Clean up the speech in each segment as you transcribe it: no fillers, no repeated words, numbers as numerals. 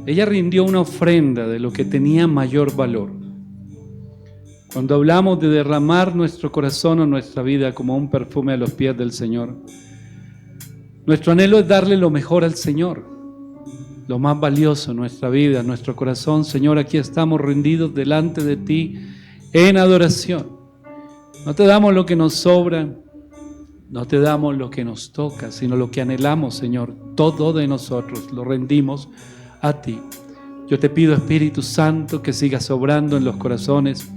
Ella rindió una ofrenda de lo que tenía mayor valor. Cuando hablamos de derramar nuestro corazón o nuestra vida como un perfume a los pies del Señor, nuestro anhelo es darle lo mejor al Señor, lo más valioso en nuestra vida, nuestro corazón. Señor, aquí estamos rendidos delante de ti en adoración. No te damos lo que nos sobra, no te damos lo que nos toca, sino lo que anhelamos, Señor. Todo de nosotros lo rendimos a ti. Yo te pido, Espíritu Santo, que sigas obrando en los corazones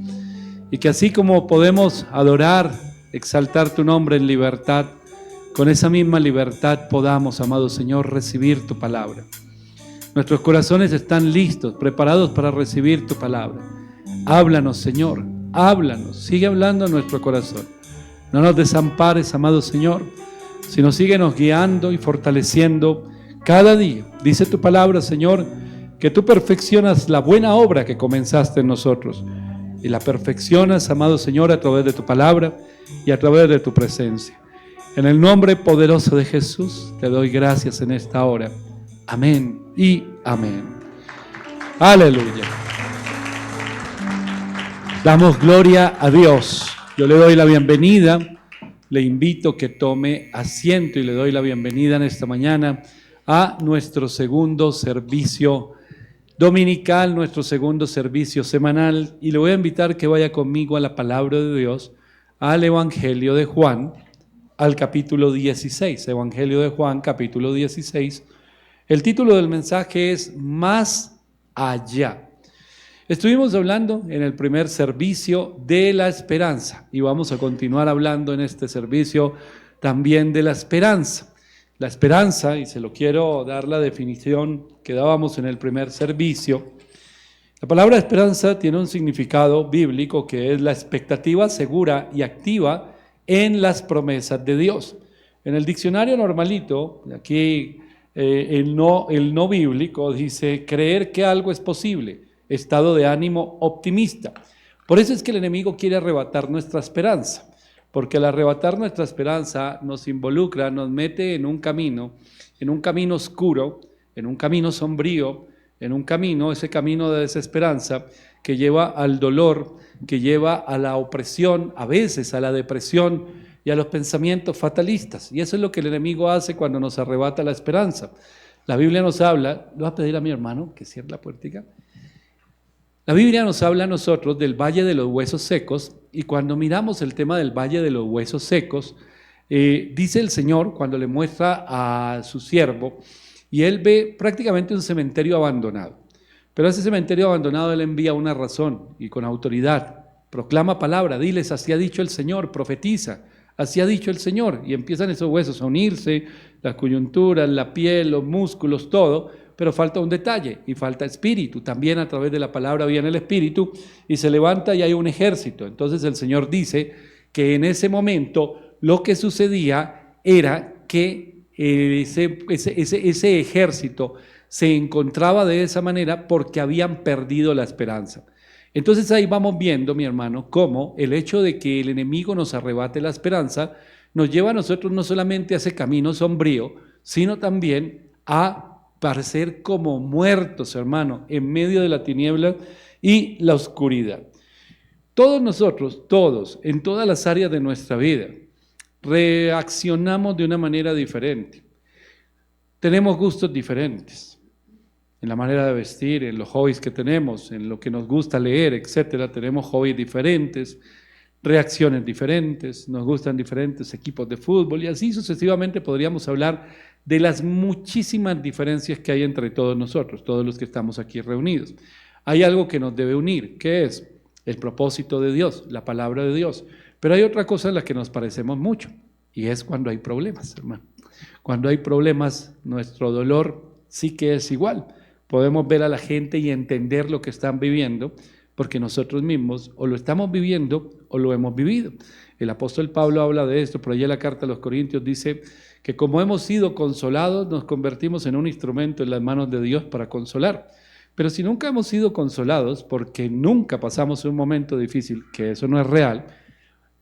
y que así como podemos adorar, exaltar tu nombre en libertad, con esa misma libertad podamos, amado Señor, recibir tu palabra. Nuestros corazones están listos, preparados para recibir tu palabra. Háblanos, Señor, háblanos, sigue hablando en nuestro corazón. No nos desampares, amado Señor, sino síguenos guiando y fortaleciendo cada día. Dice tu palabra, Señor, que tú perfeccionas la buena obra que comenzaste en nosotros. Y la perfeccionas, amado Señor, a través de tu palabra y a través de tu presencia. En el nombre poderoso de Jesús, te doy gracias en esta hora. Amén y amén. Aleluya. Damos gloria a Dios. Yo le doy la bienvenida, le invito que tome asiento y le doy la bienvenida en esta mañana a nuestro segundo servicio dominical, nuestro segundo servicio semanal, y le voy a invitar que vaya conmigo a la palabra de Dios, al Evangelio de Juan, al capítulo 16, Evangelio de Juan, capítulo 16. El título del mensaje es Más allá. Estuvimos hablando en el primer servicio de la esperanza y vamos a continuar hablando en este servicio también de la esperanza. La esperanza, y se lo quiero dar la definición que dábamos en el primer servicio, la palabra esperanza tiene un significado bíblico que es la expectativa segura y activa en las promesas de Dios. En el diccionario normalito, aquí el no bíblico dice creer que algo es posible, estado de ánimo optimista. Por eso es que el enemigo quiere arrebatar nuestra esperanza, porque al arrebatar nuestra esperanza nos involucra, nos mete en un camino oscuro, en un camino sombrío, en un camino, ese camino de desesperanza que lleva al dolor, que lleva a la opresión, a veces a la depresión y a los pensamientos fatalistas. Y eso es lo que el enemigo hace cuando nos arrebata la esperanza. La Biblia nos habla, le voy a pedir a mi hermano que cierre la puertica. La Biblia nos habla a nosotros del valle de los huesos secos, y cuando miramos el tema del valle de los huesos secos, dice el Señor cuando le muestra a su siervo, y él ve prácticamente un cementerio abandonado. Pero a ese cementerio abandonado él envía una razón y con autoridad, proclama palabra, diles, así ha dicho el Señor, profetiza, así ha dicho el Señor, y empiezan esos huesos a unirse, las coyunturas, la piel, los músculos, todo. Pero falta un detalle y falta espíritu. También a través de la palabra viene el espíritu y se levanta y hay un ejército. Entonces el Señor dice que en ese momento lo que sucedía era que ese ejército se encontraba de esa manera porque habían perdido la esperanza. Entonces ahí vamos viendo, mi hermano, cómo el hecho de que el enemigo nos arrebate la esperanza nos lleva a nosotros no solamente a ese camino sombrío, sino también a parecer como muertos, hermano, en medio de la tiniebla y la oscuridad. Todos nosotros, todos, en todas las áreas de nuestra vida, reaccionamos de una manera diferente. Tenemos gustos diferentes, en la manera de vestir, en los hobbies que tenemos, en lo que nos gusta leer, etcétera. Tenemos hobbies diferentes, reacciones diferentes, nos gustan diferentes equipos de fútbol y así sucesivamente podríamos hablar de las muchísimas diferencias que hay entre todos nosotros, todos los que estamos aquí reunidos. Hay algo que nos debe unir, que es el propósito de Dios, la palabra de Dios. Pero hay otra cosa en la que nos parecemos mucho, y es cuando hay problemas, hermano. Cuando hay problemas, nuestro dolor sí que es igual. Podemos ver a la gente y entender lo que están viviendo, porque nosotros mismos o lo estamos viviendo o lo hemos vivido. El apóstol Pablo habla de esto, por allá en la carta a los Corintios dice que como hemos sido consolados, nos convertimos en un instrumento en las manos de Dios para consolar. Pero si nunca hemos sido consolados, porque nunca pasamos un momento difícil, que eso no es real,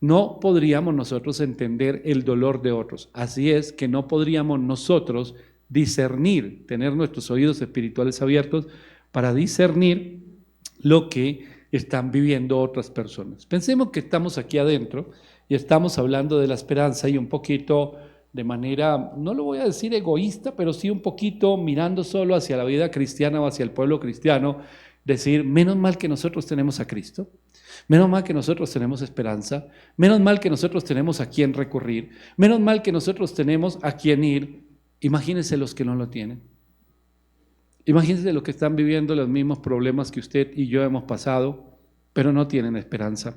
no podríamos nosotros entender el dolor de otros. Así es que no podríamos nosotros discernir, tener nuestros oídos espirituales abiertos para discernir lo que están viviendo otras personas. Pensemos que estamos aquí adentro y estamos hablando de la esperanza y un poquito de manera, no lo voy a decir egoísta, pero sí un poquito mirando solo hacia la vida cristiana o hacia el pueblo cristiano, decir, menos mal que nosotros tenemos a Cristo, menos mal que nosotros tenemos esperanza, menos mal que nosotros tenemos a quién recurrir, menos mal que nosotros tenemos a quién ir. Imagínense los que no lo tienen. Imagínense los que están viviendo los mismos problemas que usted y yo hemos pasado, pero no tienen esperanza.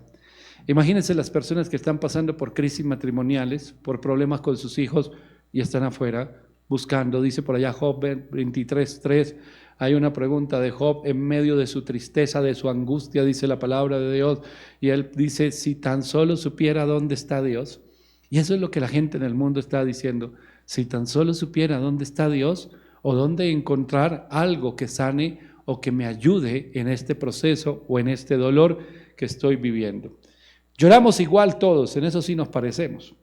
Imagínense las personas que están pasando por crisis matrimoniales, por problemas con sus hijos y están afuera buscando. Dice por allá Job 23:3, hay una pregunta de Job en medio de su tristeza, de su angustia, dice la palabra de Dios, y él dice, si tan solo supiera dónde está Dios. Y eso es lo que la gente en el mundo está diciendo, si tan solo supiera dónde está Dios, o dónde encontrar algo que sane o que me ayude en este proceso o en este dolor que estoy viviendo. Lloramos igual todos, en eso sí nos parecemos.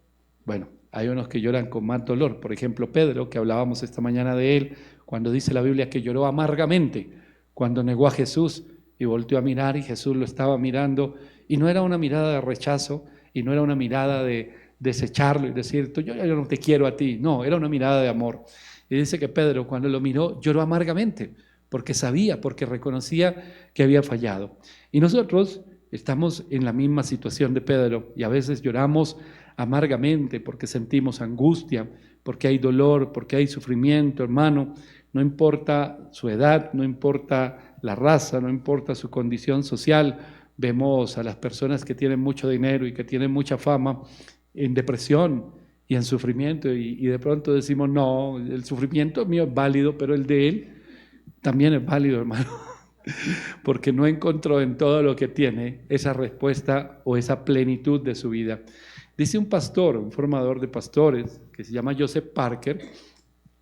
Bueno, hay unos que lloran con más dolor. Por ejemplo, Pedro, que hablábamos esta mañana de él, cuando dice la Biblia que lloró amargamente cuando negó a Jesús y volteó a mirar y Jesús lo estaba mirando. Y no era una mirada de rechazo y no era una mirada de desecharlo y decir, yo no te quiero a ti. No, era una mirada de amor. Y dice que Pedro, cuando lo miró, lloró amargamente, porque sabía, porque reconocía que había fallado. Y nosotros estamos en la misma situación de Pedro, y a veces lloramos amargamente porque sentimos angustia, porque hay dolor, porque hay sufrimiento, hermano. No importa su edad, no importa la raza, no importa su condición social. Vemos a las personas que tienen mucho dinero y que tienen mucha fama en depresión y en sufrimiento, y de pronto decimos, no, el sufrimiento mío es válido, pero el de él también es válido, hermano, porque no encontró en todo lo que tiene esa respuesta o esa plenitud de su vida. Dice un pastor, un formador de pastores, que se llama Joseph Parker,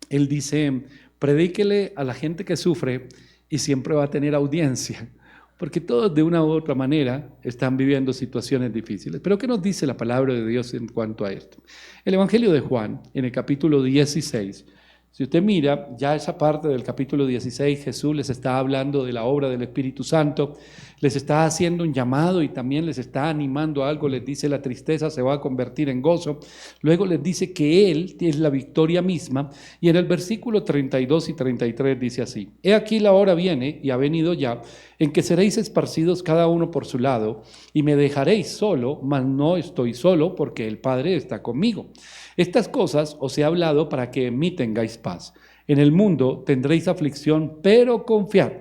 él dice, predíquele a la gente que sufre y siempre va a tener audiencia, porque todos de una u otra manera están viviendo situaciones difíciles. Pero ¿qué nos dice la palabra de Dios en cuanto a esto? El Evangelio de Juan, en el capítulo 16, si usted mira, ya esa parte del capítulo 16, Jesús les está hablando de la obra del Espíritu Santo, les está haciendo un llamado y también les está animando a algo, les dice la tristeza se va a convertir en gozo, luego les dice que Él es la victoria misma, y en el versículo 32 y 33 dice así, he aquí la hora viene y ha venido ya, en que seréis esparcidos cada uno por su lado, y me dejaréis solo, mas no estoy solo, porque el Padre está conmigo. Estas cosas os he hablado para que en mí tengáis paz. En el mundo tendréis aflicción, pero confiad,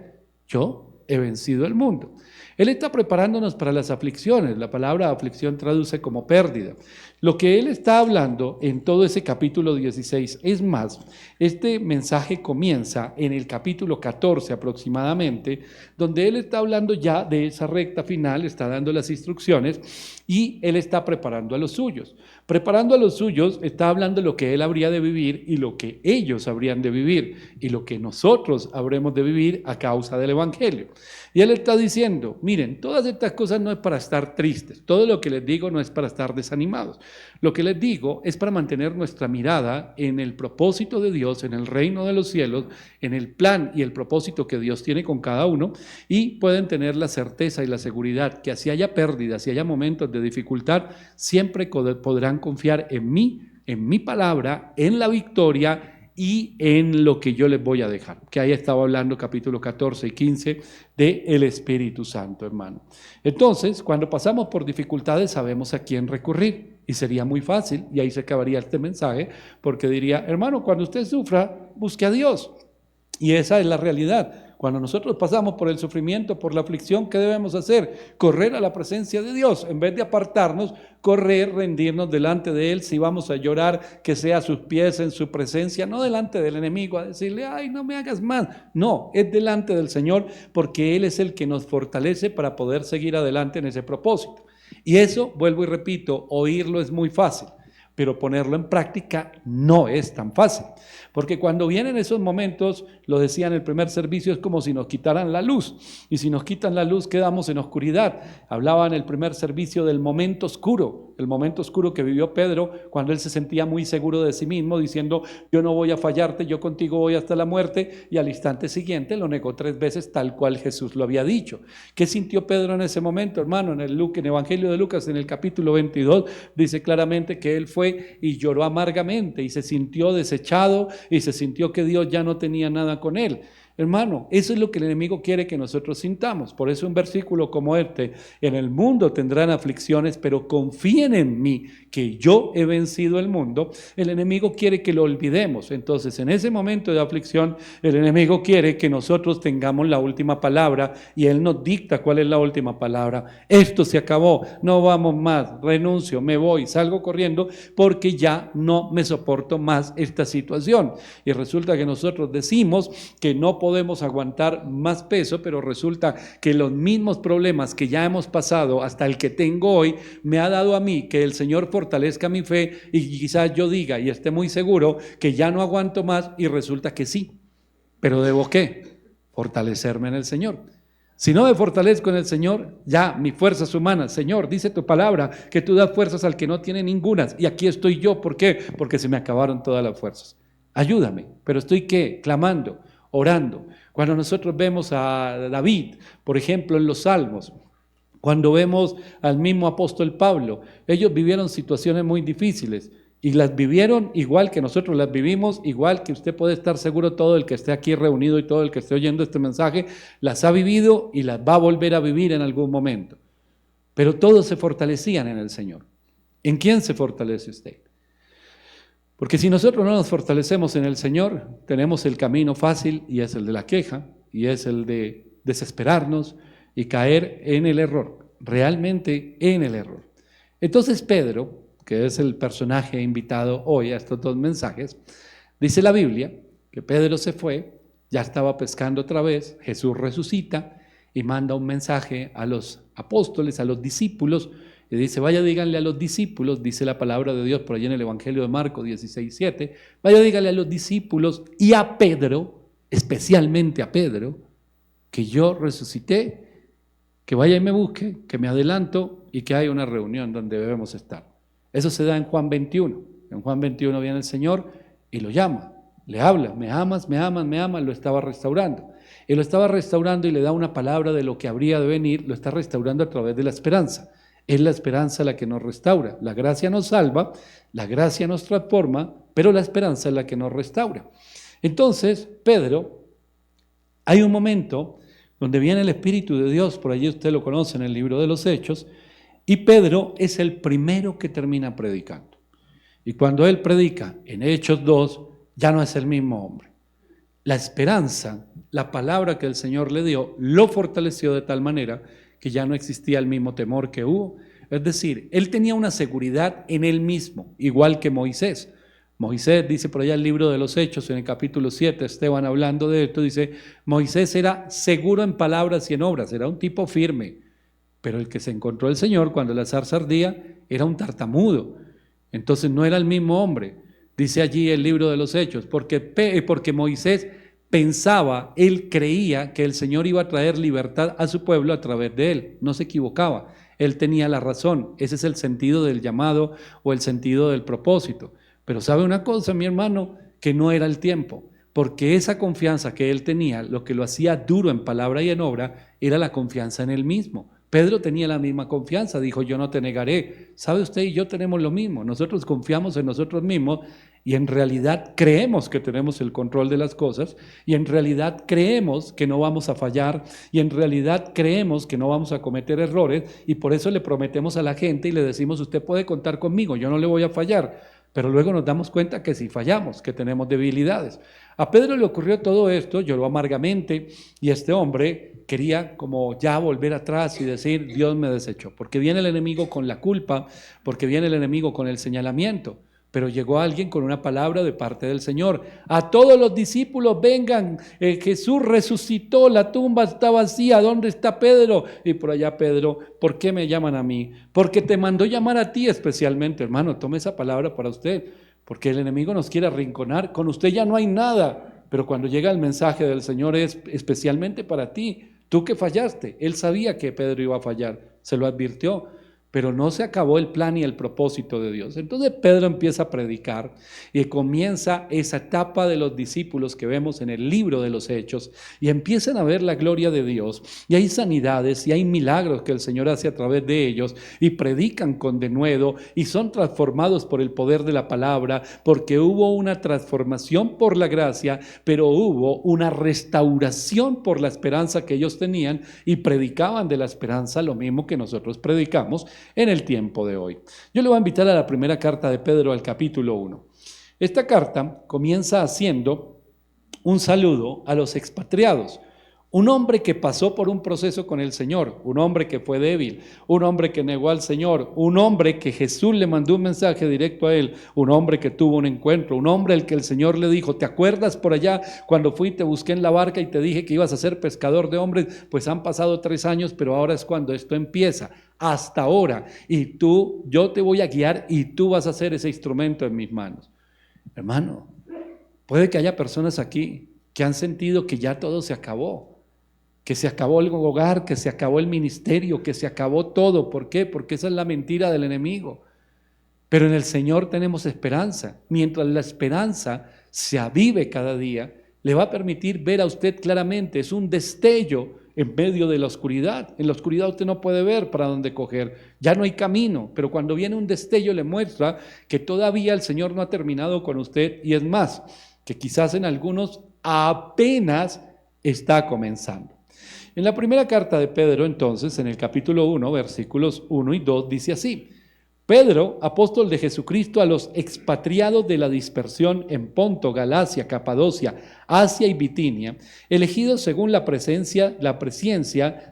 yo he vencido el mundo. Él está preparándonos para las aflicciones. La palabra aflicción traduce como pérdida. Lo que Él está hablando en todo ese capítulo 16, es más, este mensaje comienza en el capítulo 14 aproximadamente, donde Él está hablando ya de esa recta final, está dando las instrucciones y Él está preparando a los suyos. Preparando a los suyos está hablando de lo que Él habría de vivir y lo que ellos habrían de vivir y lo que nosotros habremos de vivir a causa del Evangelio. Y Él está diciendo, miren, todas estas cosas no es para estar tristes, todo lo que les digo no es para estar desanimados. Lo que les digo es para mantener nuestra mirada en el propósito de Dios, en el reino de los cielos, en el plan y el propósito que Dios tiene con cada uno, y pueden tener la certeza y la seguridad que así haya pérdidas, si haya momentos de dificultad, siempre podrán confiar en mí, en mi palabra, en la victoria y en lo que yo les voy a dejar. Que ahí estaba hablando capítulo 14 y 15 del Espíritu Santo, hermano. Entonces, cuando pasamos por dificultades sabemos a quién recurrir y sería muy fácil, y ahí se acabaría este mensaje, porque diría, hermano, cuando usted sufra, busque a Dios. Y esa es la realidad. Cuando nosotros pasamos por el sufrimiento, por la aflicción, ¿qué debemos hacer? Correr a la presencia de Dios. En vez de apartarnos, correr, rendirnos delante de Él. Si vamos a llorar, que sea a sus pies, en su presencia, no delante del enemigo, a decirle, ay, no me hagas más. No, es delante del Señor, porque Él es el que nos fortalece para poder seguir adelante en ese propósito. Y eso, vuelvo y repito, oírlo es muy fácil. pero ponerlo en práctica no es tan fácil. Porque cuando vienen esos momentos, lo decía en el primer servicio, es como si nos quitaran la luz. Y si nos quitan la luz, quedamos en oscuridad. Hablaba en el primer servicio del momento oscuro, el momento oscuro que vivió Pedro cuando él se sentía muy seguro de sí mismo, diciendo, yo no voy a fallarte, yo contigo voy hasta la muerte. Y al instante siguiente lo negó 3 veces, tal cual Jesús lo había dicho. ¿Qué sintió Pedro en ese momento, hermano? En el Evangelio de Lucas, en el capítulo 22, dice claramente que él fue y lloró amargamente y se sintió desechado y se sintió que Dios ya no tenía nada con él. Hermano, eso es lo que el enemigo quiere que nosotros sintamos. Por eso un versículo como este, en el mundo tendrán aflicciones, pero confíen en mí, que yo he vencido el mundo. El enemigo quiere que lo olvidemos. Entonces, en ese momento de aflicción, el enemigo quiere que nosotros tengamos la última palabra y él nos dicta cuál es la última palabra. Esto se acabó, no vamos más, renuncio, me voy, salgo corriendo porque ya no me soporto más esta situación. Y resulta que nosotros decimos que no podemos aguantar más peso, pero resulta que los mismos problemas que ya hemos pasado hasta el que tengo hoy me ha dado a mí que el Señor fortalezca mi fe y quizás yo diga y esté muy seguro que ya no aguanto más y resulta que sí, pero ¿debo qué? Fortalecerme en el Señor. Si no me fortalezco en el Señor, ya mis fuerzas humanas, Señor, dice tu palabra que tú das fuerzas al que no tiene ningunas y aquí estoy yo, ¿por qué? Porque se me acabaron todas las fuerzas. Ayúdame, pero estoy ¿qué? Clamando, orando. Cuando nosotros vemos a David, por ejemplo, en los Salmos, cuando vemos al mismo apóstol Pablo, ellos vivieron situaciones muy difíciles y las vivieron igual que nosotros las vivimos, igual que usted puede estar seguro, todo el que esté aquí reunido y todo el que esté oyendo este mensaje, las ha vivido y las va a volver a vivir en algún momento. Pero todos se fortalecían en el Señor. ¿En quién se fortalece usted? Porque si nosotros no nos fortalecemos en el Señor, tenemos el camino fácil y es el de la queja, y es el de desesperarnos y caer en el error, realmente en el error. Entonces Pedro, que es el personaje invitado hoy a estos 2 mensajes, dice la Biblia que Pedro se fue, ya estaba pescando otra vez, Jesús resucita y manda un mensaje a los apóstoles, a los discípulos, y dice, vaya díganle a los discípulos, dice la palabra de Dios por allí en el Evangelio de Marcos 16:7, vaya díganle a los discípulos y a Pedro, especialmente a Pedro, que yo resucité, que vaya y me busque, que me adelanto y que hay una reunión donde debemos estar. Eso se da en Juan 21. En Juan 21 viene el Señor y lo llama, le habla, me amas, lo estaba restaurando. Y lo estaba restaurando y le da una palabra de lo que habría de venir, lo está restaurando a través de la esperanza. Es la esperanza la que nos restaura. La gracia nos salva, la gracia nos transforma, pero la esperanza es la que nos restaura. Entonces, Pedro, hay un momento donde viene el Espíritu de Dios, por allí usted lo conoce en el libro de los Hechos, y Pedro es el primero que termina predicando. Y cuando él predica en Hechos 2, ya no es el mismo hombre. La esperanza, la palabra que el Señor le dio, lo fortaleció de tal manera que ya no existía el mismo temor que hubo. Es decir, él tenía una seguridad en él mismo, igual que Moisés. Moisés, dice por allá el libro de los Hechos, en el capítulo 7, Esteban hablando de esto, dice, Moisés era seguro en palabras y en obras, era un tipo firme, pero el que se encontró el Señor cuando la zarza ardía era un tartamudo, entonces no era el mismo hombre. Dice allí el libro de los Hechos, porque Moisés pensaba, él creía que el Señor iba a traer libertad a su pueblo a través de él, no se equivocaba, él tenía la razón, ese es el sentido del llamado o el sentido del propósito. Pero sabe una cosa, mi hermano, que no era el tiempo, porque esa confianza que él tenía, lo que lo hacía duro en palabra y en obra, era la confianza en él mismo. Pedro tenía la misma confianza, dijo, yo no te negaré. ¿Sabe usted y yo tenemos lo mismo? Nosotros confiamos en nosotros mismos y en realidad creemos que tenemos el control de las cosas y en realidad creemos que no vamos a fallar y en realidad creemos que no vamos a cometer errores y por eso le prometemos a la gente y le decimos, usted puede contar conmigo, yo no le voy a fallar. Pero luego nos damos cuenta que si fallamos, que tenemos debilidades. A Pedro le ocurrió todo esto, lloró amargamente y este hombre quería como ya volver atrás y decir, Dios me desechó. Porque viene el enemigo con la culpa, porque viene el enemigo con el señalamiento. Pero llegó alguien con una palabra de parte del Señor. A todos los discípulos vengan, Jesús resucitó, la tumba está vacía, ¿dónde está Pedro? Y por allá Pedro, ¿por qué me llaman a mí? Porque te mandó llamar a ti especialmente, hermano, tome esa palabra para usted, porque el enemigo nos quiere arrinconar, con usted ya no hay nada, pero cuando llega el mensaje del Señor es especialmente para ti, tú que fallaste, él sabía que Pedro iba a fallar, se lo advirtió. Pero no se acabó el plan y el propósito de Dios. Entonces Pedro empieza a predicar y comienza esa etapa de los discípulos que vemos en el libro de los Hechos y empiezan a ver la gloria de Dios y hay sanidades y hay milagros que el Señor hace a través de ellos y predican con denuedo y son transformados por el poder de la palabra porque hubo una transformación por la gracia, pero hubo una restauración por la esperanza que ellos tenían y predicaban de la esperanza lo mismo que nosotros predicamos en el tiempo de hoy. Yo le voy a invitar a la primera carta de Pedro al capítulo 1. Esta carta comienza haciendo un saludo a los expatriados. Un hombre que pasó por un proceso con el Señor, un hombre que fue débil, un hombre que negó al Señor, un hombre que Jesús le mandó un mensaje directo a él, un hombre que tuvo un encuentro, un hombre al que el Señor le dijo, ¿te acuerdas por allá cuando fui y te busqué en la barca y te dije que ibas a ser pescador de hombres? Pues han pasado 3 años, pero ahora es cuando esto empieza, hasta ahora, y yo te voy a guiar y tú vas a ser ese instrumento en mis manos. Hermano, puede que haya personas aquí que han sentido que ya todo se acabó, que se acabó el hogar, que se acabó el ministerio, que se acabó todo. ¿Por qué? Porque esa es la mentira del enemigo. Pero en el Señor tenemos esperanza. Mientras la esperanza se avive cada día, le va a permitir ver a usted claramente. Es un destello en medio de la oscuridad. En la oscuridad usted no puede ver para dónde coger. Ya no hay camino. Pero cuando viene un destello le muestra que todavía el Señor no ha terminado con usted. Y es más, que quizás en algunos apenas está comenzando. En la primera carta de Pedro, entonces, en el capítulo 1, versículos 1 y 2, dice así: Pedro, apóstol de Jesucristo, a los expatriados de la dispersión en Ponto, Galacia, Capadocia, Asia y Bitinia, elegidos según la presencia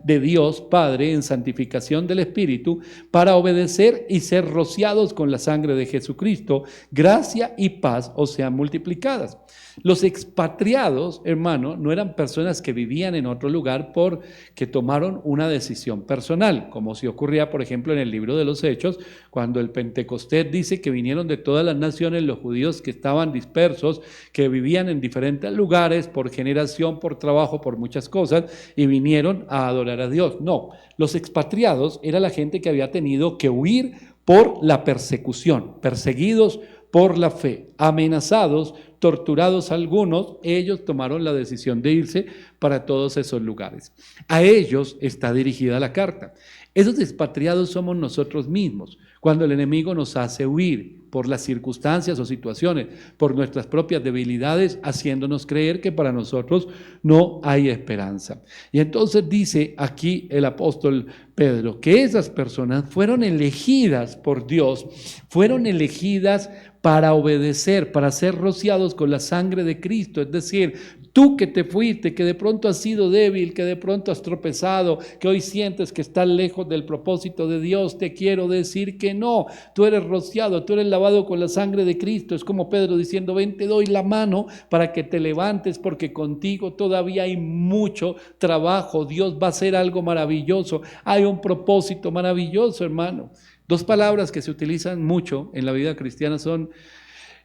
de Dios Padre en santificación del Espíritu, para obedecer y ser rociados con la sangre de Jesucristo, gracia y paz os sean multiplicadas. Los expatriados, hermano, no eran personas que vivían en otro lugar porque tomaron una decisión personal, como si ocurría, por ejemplo, en el libro de los Hechos, cuando el Pentecostés dice que vinieron de todas las naciones los judíos que estaban dispersos, que vivían en diferentes lugares por generación, por trabajo, por muchas cosas, y vinieron a adorar a Dios. No, los expatriados era la gente que había tenido que huir por la persecución, perseguidos por la fe, amenazados, torturados algunos, ellos tomaron la decisión de irse para todos esos lugares. A ellos está dirigida la carta. Esos expatriados somos nosotros mismos, cuando el enemigo nos hace huir por las circunstancias o situaciones, por nuestras propias debilidades, haciéndonos creer que para nosotros no hay esperanza. Y entonces dice aquí el apóstol Pedro que esas personas fueron elegidas por Dios, fueron elegidas para obedecer, para ser rociados con la sangre de Cristo. Es decir, tú que te fuiste, que de pronto has sido débil, que de pronto has tropezado, que hoy sientes que estás lejos del propósito de Dios, te quiero decir que no. Tú eres rociado, tú eres lavado con la sangre de Cristo. Es como Pedro diciendo, ven, te doy la mano para que te levantes, porque contigo todavía hay mucho trabajo. Dios va a hacer algo maravilloso. Hay un propósito maravilloso, hermano. 2 palabras que se utilizan mucho en la vida cristiana son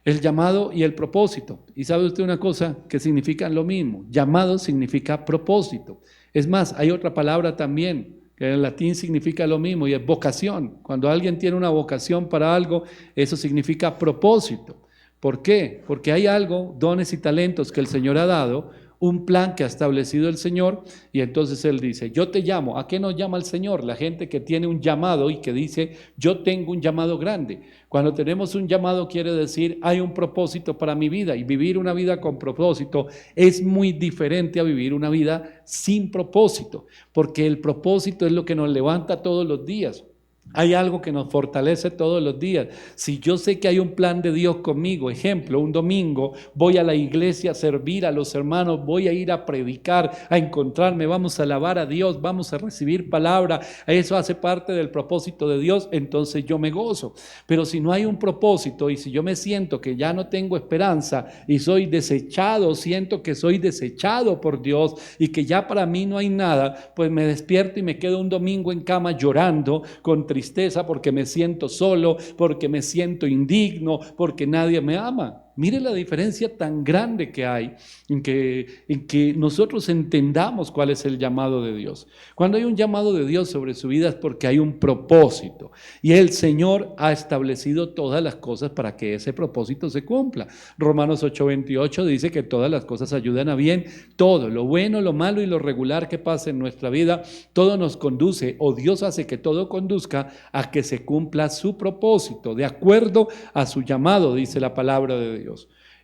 el llamado y el propósito. Y sabe usted una cosa, que significan lo mismo. Llamado significa propósito. Es más, hay otra palabra también que en latín significa lo mismo y es vocación. Cuando alguien tiene una vocación para algo, eso significa propósito. ¿Por qué? Porque hay algo, dones y talentos que el Señor ha dado, un plan que ha establecido el Señor, y entonces Él dice, yo te llamo. ¿A qué nos llama el Señor? La gente que tiene un llamado y que dice, yo tengo un llamado grande. Cuando tenemos un llamado quiere decir, hay un propósito para mi vida, y vivir una vida con propósito es muy diferente a vivir una vida sin propósito, porque el propósito es lo que nos levanta todos los días. Hay algo que nos fortalece todos los días. Si yo sé que hay un plan de Dios conmigo, ejemplo, un domingo voy a la iglesia a servir a los hermanos, voy a ir a predicar, a encontrarme, vamos a alabar a Dios, vamos a recibir palabra, eso hace parte del propósito de Dios, entonces yo me gozo. Pero si no hay un propósito y si yo me siento que ya no tengo esperanza y soy desechado, siento que soy desechado por Dios y que ya para mí no hay nada, pues me despierto y me quedo un domingo en cama llorando con tristeza porque me siento solo, porque me siento indigno, porque nadie me ama. Mire la diferencia tan grande que hay en que nosotros entendamos cuál es el llamado de Dios. Cuando hay un llamado de Dios sobre su vida es porque hay un propósito y el Señor ha establecido todas las cosas para que ese propósito se cumpla. Romanos 8:28 dice que todas las cosas ayudan a bien, todo, lo bueno, lo malo y lo regular que pasa en nuestra vida, todo nos conduce o Dios hace que todo conduzca a que se cumpla su propósito, de acuerdo a su llamado, dice la palabra de Dios.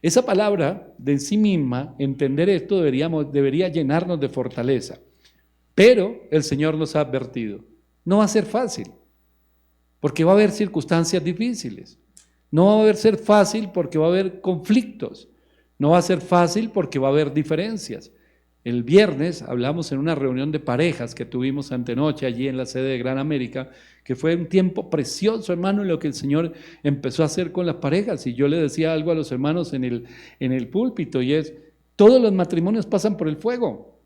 Esa palabra de en sí misma, entender esto debería llenarnos de fortaleza. Pero el Señor nos ha advertido, no va a ser fácil, porque va a haber circunstancias difíciles. No va a ser fácil porque va a haber conflictos. No va a ser fácil porque va a haber diferencias. El viernes hablamos en una reunión de parejas que tuvimos antenoche allí en la sede de Gran América, que fue un tiempo precioso, hermano, en lo que el Señor empezó a hacer con las parejas. Y yo le decía algo a los hermanos en el púlpito, y es, todos los matrimonios pasan por el fuego.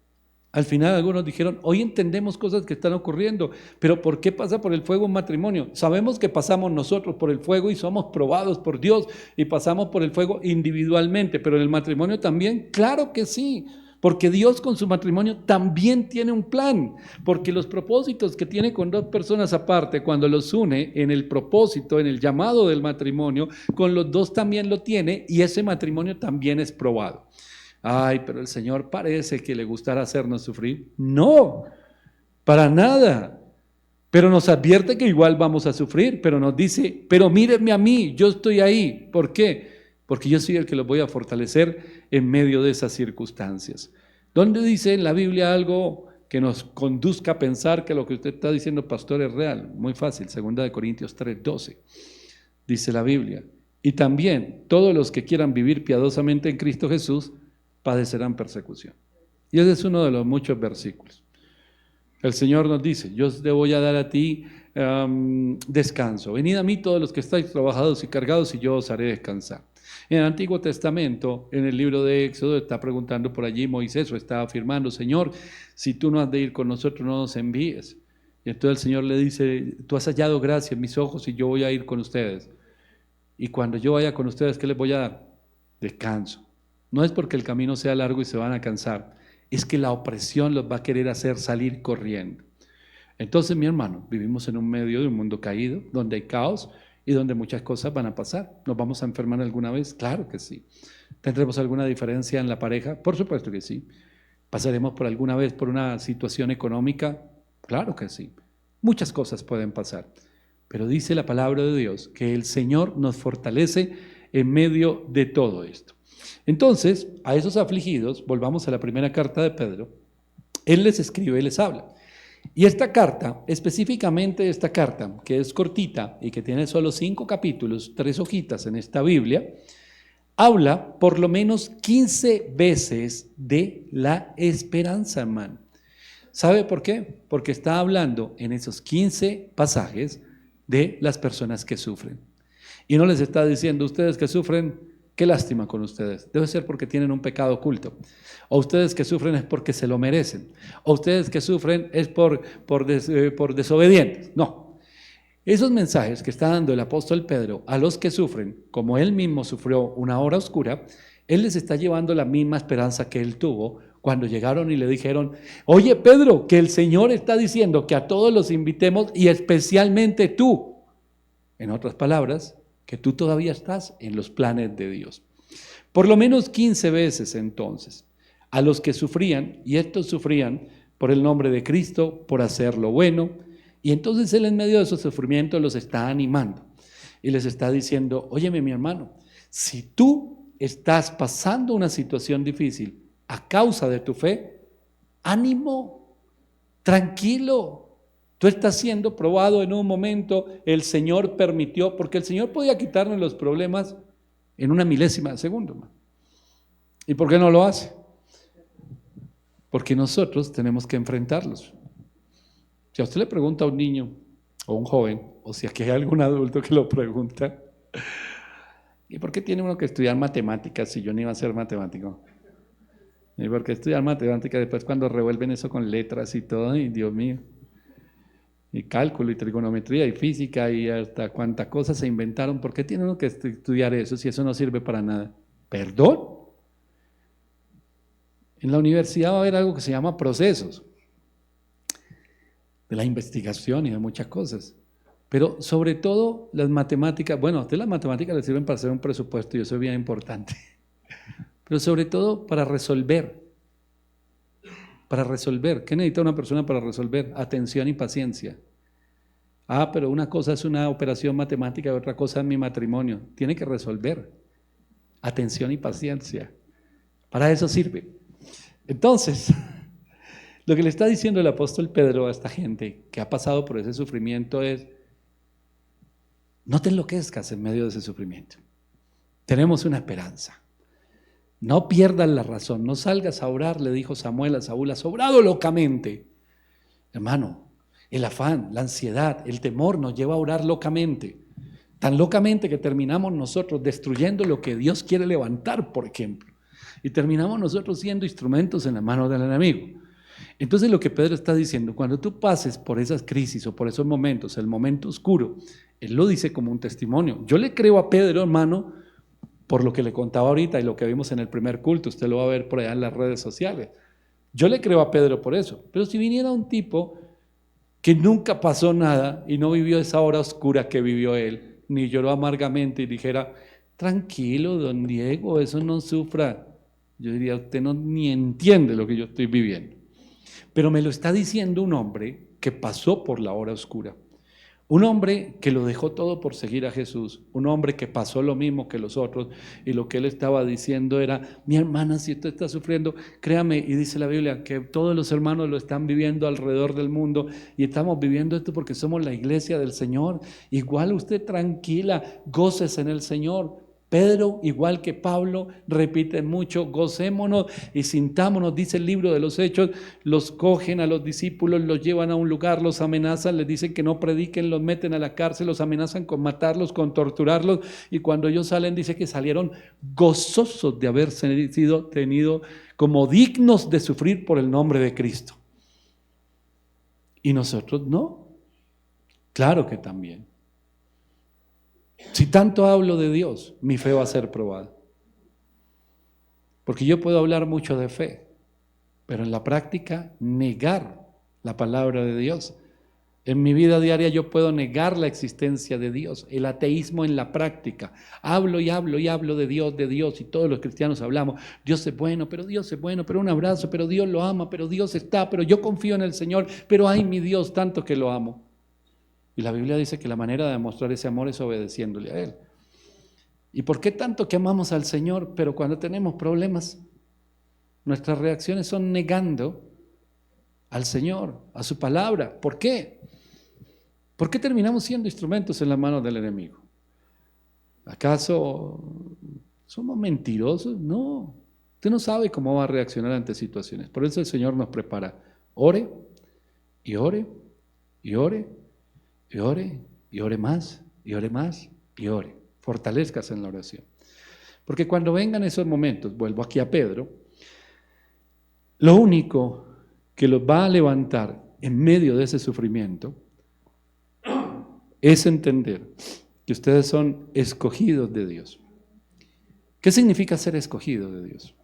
Al final algunos dijeron, hoy entendemos cosas que están ocurriendo, pero ¿por qué pasa por el fuego un matrimonio? Sabemos que pasamos nosotros por el fuego y somos probados por Dios y pasamos por el fuego individualmente, pero en el matrimonio también, claro que sí. Porque Dios con su matrimonio también tiene un plan, porque los propósitos que tiene con dos personas aparte, cuando los une en el propósito, en el llamado del matrimonio, con los dos también lo tiene y ese matrimonio también es probado. Ay, pero el Señor parece que le gustara hacernos sufrir. No, para nada. Pero nos advierte que igual vamos a sufrir, pero nos dice, pero mírenme a mí, yo estoy ahí. ¿Por qué? Porque yo soy el que los voy a fortalecer en medio de esas circunstancias. ¿Dónde dice en la Biblia algo que nos conduzca a pensar que lo que usted está diciendo, pastor, es real? Muy fácil, 2 Corintios 3:12, dice la Biblia. Y también todos los que quieran vivir piadosamente en Cristo Jesús padecerán persecución. Y ese es uno de los muchos versículos. El Señor nos dice, yo te voy a dar a ti descanso. Venid a mí todos los que estáis trabajados y cargados y yo os haré descansar. En el Antiguo Testamento, en el libro de Éxodo, está preguntando por allí Moisés, o está afirmando, Señor, si tú no has de ir con nosotros, no nos envíes. Y entonces el Señor le dice, tú has hallado gracia en mis ojos y yo voy a ir con ustedes. Y cuando yo vaya con ustedes, ¿qué les voy a dar? Descanso. No es porque el camino sea largo y se van a cansar, es que la opresión los va a querer hacer salir corriendo. Entonces, mi hermano, vivimos en un medio de un mundo caído, donde hay caos, y donde muchas cosas van a pasar. ¿Nos vamos a enfermar alguna vez? Claro que sí. ¿Tendremos alguna diferencia en la pareja? Por supuesto que sí. ¿Pasaremos por alguna vez por una situación económica? Claro que sí. Muchas cosas pueden pasar. Pero dice la palabra de Dios que el Señor nos fortalece en medio de todo esto. Entonces, a esos afligidos, volvamos a la primera carta de Pedro, Él les escribe y les habla. Y esta carta, específicamente esta carta, que es cortita y que tiene solo 5 capítulos, 3 hojitas en esta Biblia, habla por lo menos 15 veces de la esperanza, hermano. ¿Sabe por qué? Porque está hablando en esos 15 pasajes de las personas que sufren. Y no les está diciendo, ustedes que sufren, qué lástima con ustedes. Debe ser porque tienen un pecado oculto. O ustedes que sufren es porque se lo merecen. O ustedes que sufren es por desobedientes. No. Esos mensajes que está dando el apóstol Pedro a los que sufren, como él mismo sufrió una hora oscura, él les está llevando la misma esperanza que él tuvo cuando llegaron y le dijeron, oye Pedro, que el Señor está diciendo que a todos los invitemos y especialmente tú. En otras palabras, que tú todavía estás en los planes de Dios. Por lo menos 15 veces entonces, a los que sufrían, y estos sufrían por el nombre de Cristo, por hacer lo bueno, y entonces Él en medio de esos sufrimientos los está animando y les está diciendo, óyeme mi hermano, si tú estás pasando una situación difícil a causa de tu fe, ánimo, tranquilo, Tú estás siendo probado en un momento, el Señor permitió, porque el Señor podía quitarnos los problemas en una milésima de segundo, hermano. ¿Y por qué no lo hace? Porque nosotros tenemos que enfrentarlos. Si a usted le pregunta a un niño o un joven, o si aquí hay algún adulto que lo pregunta, ¿y por qué tiene uno que estudiar matemáticas si yo no iba a ser matemático? ¿Y por qué estudiar matemáticas después cuando revuelven eso con letras y todo? Y Dios mío. Y cálculo y trigonometría y física y hasta cuántas cosas se inventaron. ¿Por qué tiene uno que estudiar eso si eso no sirve para nada? ¿Perdón? En la universidad va a haber algo que se llama procesos de la investigación y de muchas cosas. Pero sobre todo las matemáticas, bueno, a usted las matemáticas le sirven para hacer un presupuesto y eso es bien importante. Pero sobre todo para resolver. Para resolver. ¿Qué necesita una persona para resolver? Atención y paciencia. Ah, pero una cosa es una operación matemática y otra cosa es mi matrimonio. Tiene que resolver. Atención y paciencia. Para eso sirve. Entonces, lo que le está diciendo el apóstol Pedro a esta gente que ha pasado por ese sufrimiento es: no te enloquezcas en medio de ese sufrimiento. Tenemos una esperanza. No pierdas la razón, no salgas a orar, le dijo Samuel a Saúl, has obrado locamente. Hermano, el afán, la ansiedad, el temor nos lleva a orar locamente. Tan locamente que terminamos nosotros destruyendo lo que Dios quiere levantar, por ejemplo. Y terminamos nosotros siendo instrumentos en la mano del enemigo. Entonces lo que Pedro está diciendo, cuando tú pases por esas crisis o por esos momentos, el momento oscuro, él lo dice como un testimonio. Yo le creo a Pedro, hermano, por lo que le contaba ahorita y lo que vimos en el primer culto, usted lo va a ver por allá en las redes sociales. Yo le creo a Pedro por eso. Pero si viniera un tipo que nunca pasó nada y no vivió esa hora oscura que vivió él, ni lloró amargamente y dijera, tranquilo, don Diego, eso no sufra. Yo diría, usted no ni entiende lo que yo estoy viviendo. Pero me lo está diciendo un hombre que pasó por la hora oscura. Un hombre que lo dejó todo por seguir a Jesús, un hombre que pasó lo mismo que los otros y lo que él estaba diciendo era, mi hermana, si usted está sufriendo, créame, y dice la Biblia que todos los hermanos lo están viviendo alrededor del mundo y estamos viviendo esto porque somos la iglesia del Señor. Igual usted tranquila, gócese en el Señor. Pedro, igual que Pablo, repite mucho, gocémonos y sintámonos, dice el libro de los Hechos, los cogen a los discípulos, los llevan a un lugar, los amenazan, les dicen que no prediquen, los meten a la cárcel, los amenazan con matarlos, con torturarlos, y cuando ellos salen dice que salieron gozosos de haber sido tenidos como dignos de sufrir por el nombre de Cristo. Y nosotros no, claro que también. Si tanto hablo de Dios, mi fe va a ser probada. Porque yo puedo hablar mucho de fe, pero en la práctica negar la palabra de Dios. En mi vida diaria yo puedo negar la existencia de Dios, el ateísmo en la práctica. Hablo y hablo y hablo de Dios y todos los cristianos hablamos. Dios es bueno, pero un abrazo, pero Dios lo ama, pero Dios está, pero yo confío en el Señor, pero ay mi Dios, tanto que lo amo. Y la Biblia dice que la manera de demostrar ese amor es obedeciéndole a Él. ¿Y por qué tanto que amamos al Señor, pero cuando tenemos problemas, nuestras reacciones son negando al Señor, a su palabra? ¿Por qué? ¿Por qué terminamos siendo instrumentos en las manos del enemigo? ¿Acaso somos mentirosos? No. Usted no sabe cómo va a reaccionar ante situaciones. Por eso el Señor nos prepara. Ore y ore y ore. Y ore, y ore más, y ore más, y ore. Fortalezcas en la oración. Porque cuando vengan esos momentos, vuelvo aquí a Pedro, lo único que los va a levantar en medio de ese sufrimiento es entender que ustedes son escogidos de Dios. ¿Qué significa ser escogido de Dios?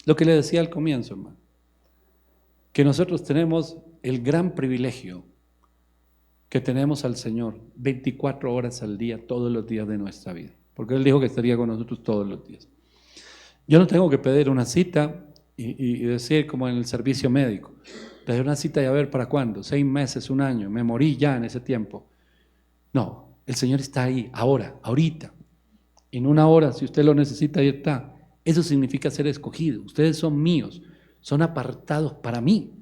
Lo que le decía al comienzo, hermano, que nosotros tenemos el gran privilegio que tenemos al Señor 24 horas al día, todos los días de nuestra vida, porque Él dijo que estaría con nosotros todos los días. Yo no tengo que pedir una cita y decir como en el servicio médico, pedir una cita y a ver para cuándo, 6 meses, 1 año, me morí ya en ese tiempo. No, el Señor está ahí, ahora, ahorita, en 1 hora, si usted lo necesita, ahí está. Eso significa ser escogido. Ustedes son míos, son apartados para mí.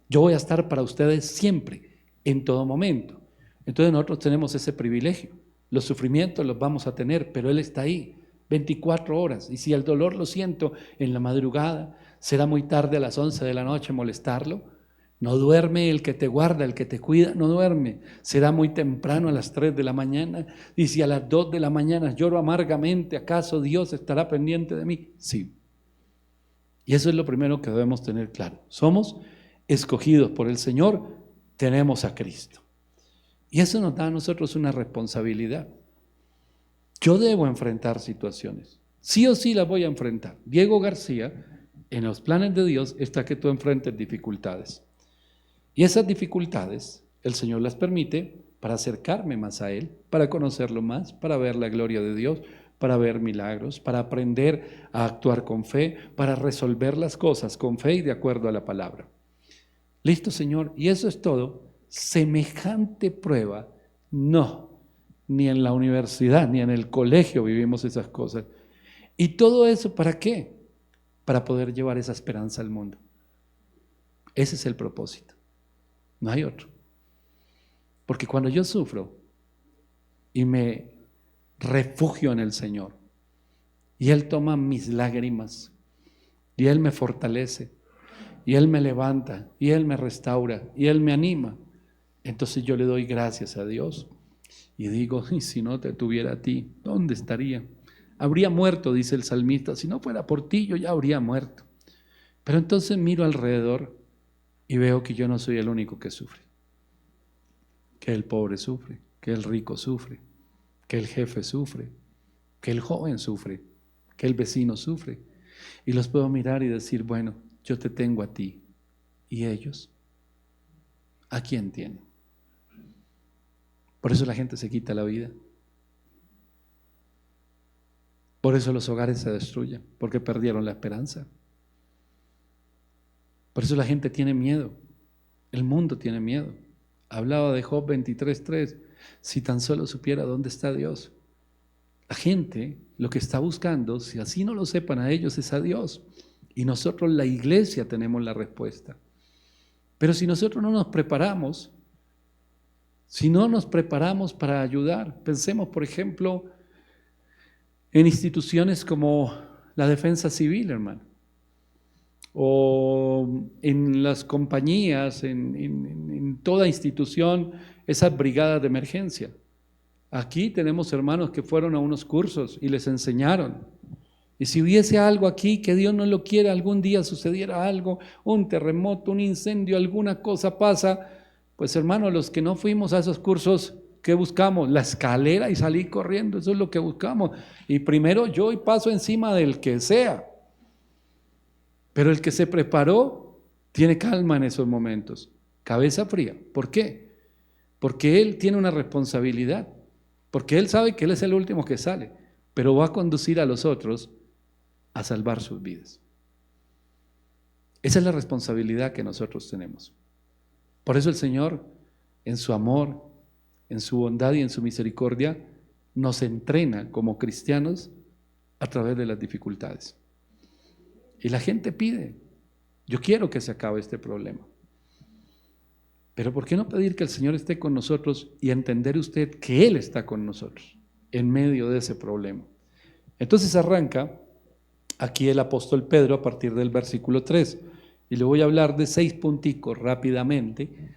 Yo voy a estar para ustedes siempre. en todo momento. Entonces nosotros tenemos ese privilegio. Los sufrimientos los vamos a tener, pero Él está ahí 24 horas. Y si el dolor lo siento en la madrugada, será muy tarde a las 11 de la noche molestarlo. No duerme el que te guarda, el que te cuida, no duerme. Será muy temprano a las 3 de la mañana. Y si a las 2 de la mañana lloro amargamente, ¿acaso Dios estará pendiente de mí? Sí. Y eso es lo primero que debemos tener claro. Somos escogidos por el Señor, tenemos a Cristo. Y eso nos da a nosotros una responsabilidad. Yo debo enfrentar situaciones. Sí o sí las voy a enfrentar. Diego García, en los planes de Dios está que tú enfrentes dificultades. Y esas dificultades, el Señor las permite para acercarme más a Él, para conocerlo más, para ver la gloria de Dios, para ver milagros, para aprender a actuar con fe, para resolver las cosas con fe y de acuerdo a la palabra. Listo, Señor, y eso es todo. Semejante prueba, no, ni en la universidad, ni en el colegio vivimos esas cosas. ¿Y todo eso para qué? Para poder llevar esa esperanza al mundo. Ese es el propósito, no hay otro. Porque cuando yo sufro y me refugio en el Señor, y Él toma mis lágrimas, y Él me fortalece, y Él me levanta, y Él me restaura, y Él me anima, entonces yo le doy gracias a Dios y digo, y si no te tuviera a ti, ¿dónde estaría? Habría muerto, dice el salmista, si no fuera por ti yo ya habría muerto. Pero entonces miro alrededor y veo que yo no soy el único que sufre, que el pobre sufre, que el rico sufre, que el jefe sufre, que el joven sufre, que el vecino sufre. Y los puedo mirar y decir, bueno, yo te tengo a ti. ¿Y ellos? ¿A quién tienen? Por eso la gente se quita la vida. Por eso los hogares se destruyen, porque perdieron la esperanza. Por eso la gente tiene miedo. El mundo tiene miedo. Hablaba de Job 23:3. Si tan solo supiera dónde está Dios. La gente lo que está buscando, si así no lo sepan a ellos, es a Dios. Y nosotros, la iglesia, tenemos la respuesta. Pero si nosotros no nos preparamos, si no nos preparamos para ayudar, pensemos, por ejemplo, en instituciones como la defensa civil, hermano, o en las compañías, en toda institución, esas brigadas de emergencia. Aquí tenemos hermanos que fueron a unos cursos y les enseñaron. Y si hubiese algo aquí, que Dios no lo quiera, algún día sucediera algo, un terremoto, un incendio, alguna cosa pasa, pues hermanos, los que no fuimos a esos cursos, ¿qué buscamos? La escalera y salir corriendo, eso es lo que buscamos. Y primero yo y paso encima del que sea. Pero el que se preparó tiene calma en esos momentos, cabeza fría. ¿Por qué? Porque él tiene una responsabilidad, porque él sabe que él es el último que sale, pero va a conducir a los otros a salvar sus vidas. Esa es la responsabilidad que nosotros tenemos. Por eso el Señor, en su amor, en su bondad y en su misericordia, nos entrena como cristianos a través de las dificultades. Y la gente pide, yo quiero que se acabe este problema. Pero ¿por qué no pedir que el Señor esté con nosotros y entender usted que Él está con nosotros en medio de ese problema? Entonces arranca aquí el apóstol Pedro a partir del versículo 3. Y le voy a hablar de 6 punticos rápidamente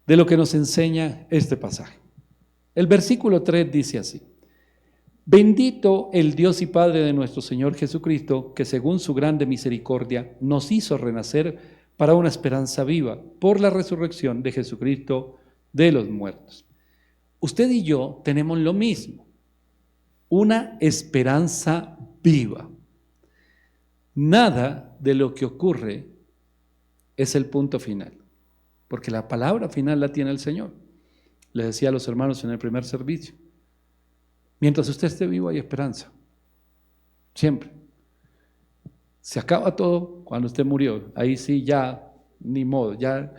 de lo que nos enseña este pasaje. El versículo 3 dice así: bendito el Dios y Padre de nuestro Señor Jesucristo, que según su grande misericordia nos hizo renacer para una esperanza viva por la resurrección de Jesucristo de los muertos. Usted y yo tenemos lo mismo, una esperanza viva. Nada de lo que ocurre es el punto final, porque la palabra final la tiene el Señor. Le decía a los hermanos en el primer servicio, mientras usted esté vivo hay esperanza, siempre. Se acaba todo cuando usted murió, ahí sí ya, ni modo, ya,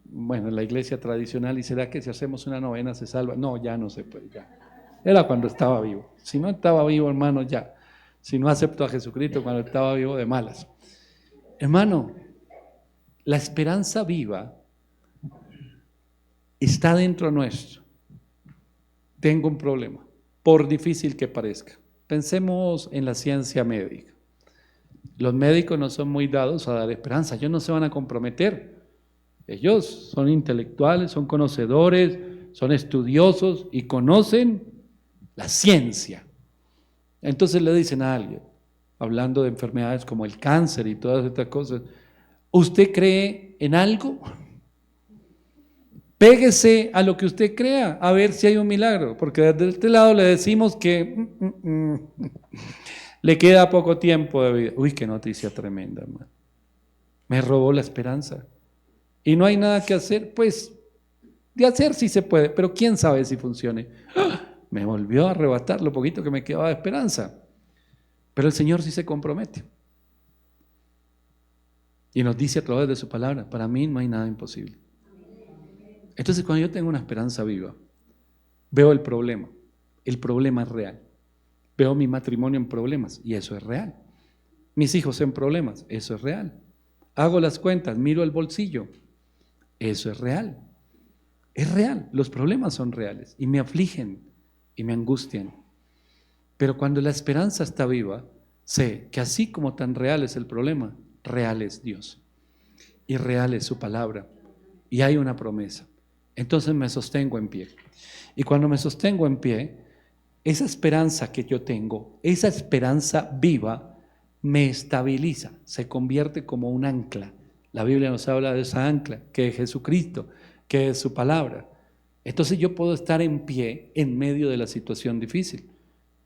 bueno, en la iglesia tradicional, ¿y será que si hacemos una novena se salva? No, ya no se puede, ya. Era cuando estaba vivo. Si no estaba vivo, hermano, ya. Si no aceptó a Jesucristo cuando estaba vivo, de malas. Hermano, la esperanza viva está dentro nuestro. Tengo un problema, por difícil que parezca. Pensemos en la ciencia médica. Los médicos no son muy dados a dar esperanza, ellos no se van a comprometer. Ellos son intelectuales, son conocedores, son estudiosos y conocen la ciencia. Entonces le dicen a alguien, hablando de enfermedades como el cáncer y todas estas cosas, ¿usted cree en algo? Péguese a lo que usted crea, a ver si hay un milagro, porque desde este lado le decimos que le queda poco tiempo de vida. Uy, qué noticia tremenda, hermano. Me robó la esperanza. Y no hay nada que hacer, pues, de hacer sí se puede, pero quién sabe si funcione. ¡Ah! Me volvió a arrebatar lo poquito que me quedaba de esperanza. Pero el Señor sí se compromete. Y nos dice a través de su palabra, para mí no hay nada imposible. Entonces, cuando yo tengo una esperanza viva, veo el problema es real. Veo mi matrimonio en problemas y eso es real. Mis hijos en problemas, eso es real. Hago las cuentas, miro el bolsillo, eso es real. Es real, los problemas son reales y me afligen y me angustian. Pero cuando la esperanza está viva, sé que así como tan real es el problema, real es Dios y real es su palabra y hay una promesa. Entonces me sostengo en pie. Y cuando me sostengo en pie, esa esperanza que yo tengo, esa esperanza viva, me estabiliza, se convierte como un ancla. La Biblia nos habla de esa ancla, que es Jesucristo, que es su palabra. Entonces yo puedo estar en pie en medio de la situación difícil.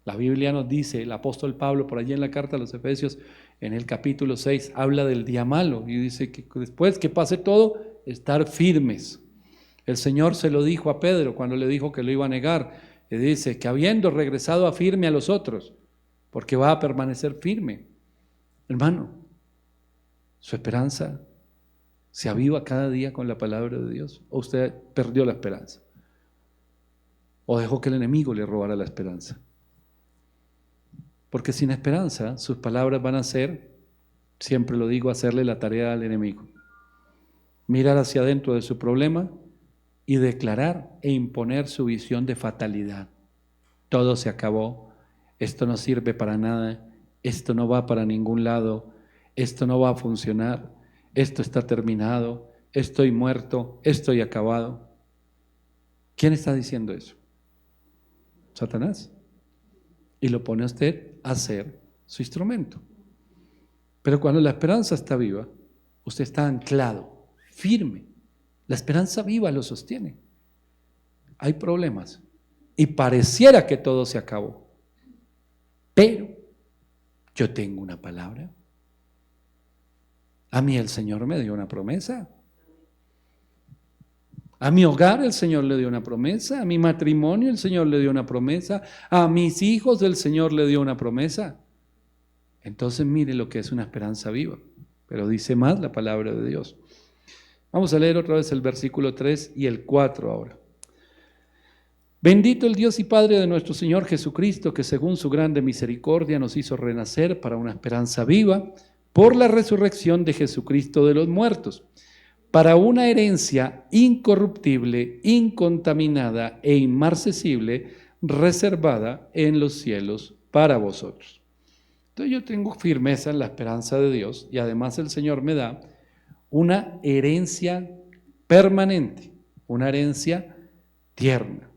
La Biblia nos dice, el apóstol Pablo, por allí en la carta a los Efesios, en el capítulo 6, habla del día malo y dice que después que pase todo, estar firmes. El Señor se lo dijo a Pedro cuando le dijo que lo iba a negar. Le dice que habiendo regresado a firme a los otros, porque va a permanecer firme. Hermano, su esperanza se aviva cada día con la palabra de Dios. ¿O usted perdió la esperanza? ¿O dejó que el enemigo le robara la esperanza? Porque sin esperanza, sus palabras van a ser, siempre lo digo, hacerle la tarea al enemigo. Mirar hacia adentro de su problema y declarar e imponer su visión de fatalidad. Todo se acabó, esto no sirve para nada, esto no va para ningún lado, esto no va a funcionar, esto está terminado, estoy muerto, estoy acabado. ¿Quién está diciendo eso? Satanás. Y lo pone a usted a ser su instrumento. Pero cuando la esperanza está viva, usted está anclado, firme. La esperanza viva lo sostiene. Hay problemas y pareciera que todo se acabó, pero yo tengo una palabra. A mí el Señor me dio una promesa. A mi hogar el Señor le dio una promesa. A mi matrimonio el Señor le dio una promesa. A mis hijos el Señor le dio una promesa. Entonces mire lo que es una esperanza viva. Pero dice más la palabra de Dios. Vamos a leer otra vez el versículo 3 y el 4 ahora. Bendito el Dios y Padre de nuestro Señor Jesucristo, que según su grande misericordia nos hizo renacer para una esperanza viva por la resurrección de Jesucristo de los muertos, para una herencia incorruptible, incontaminada e inmarcesible, reservada en los cielos para vosotros. Entonces yo tengo firmeza en la esperanza de Dios y además el Señor me da una herencia permanente, una herencia tierna.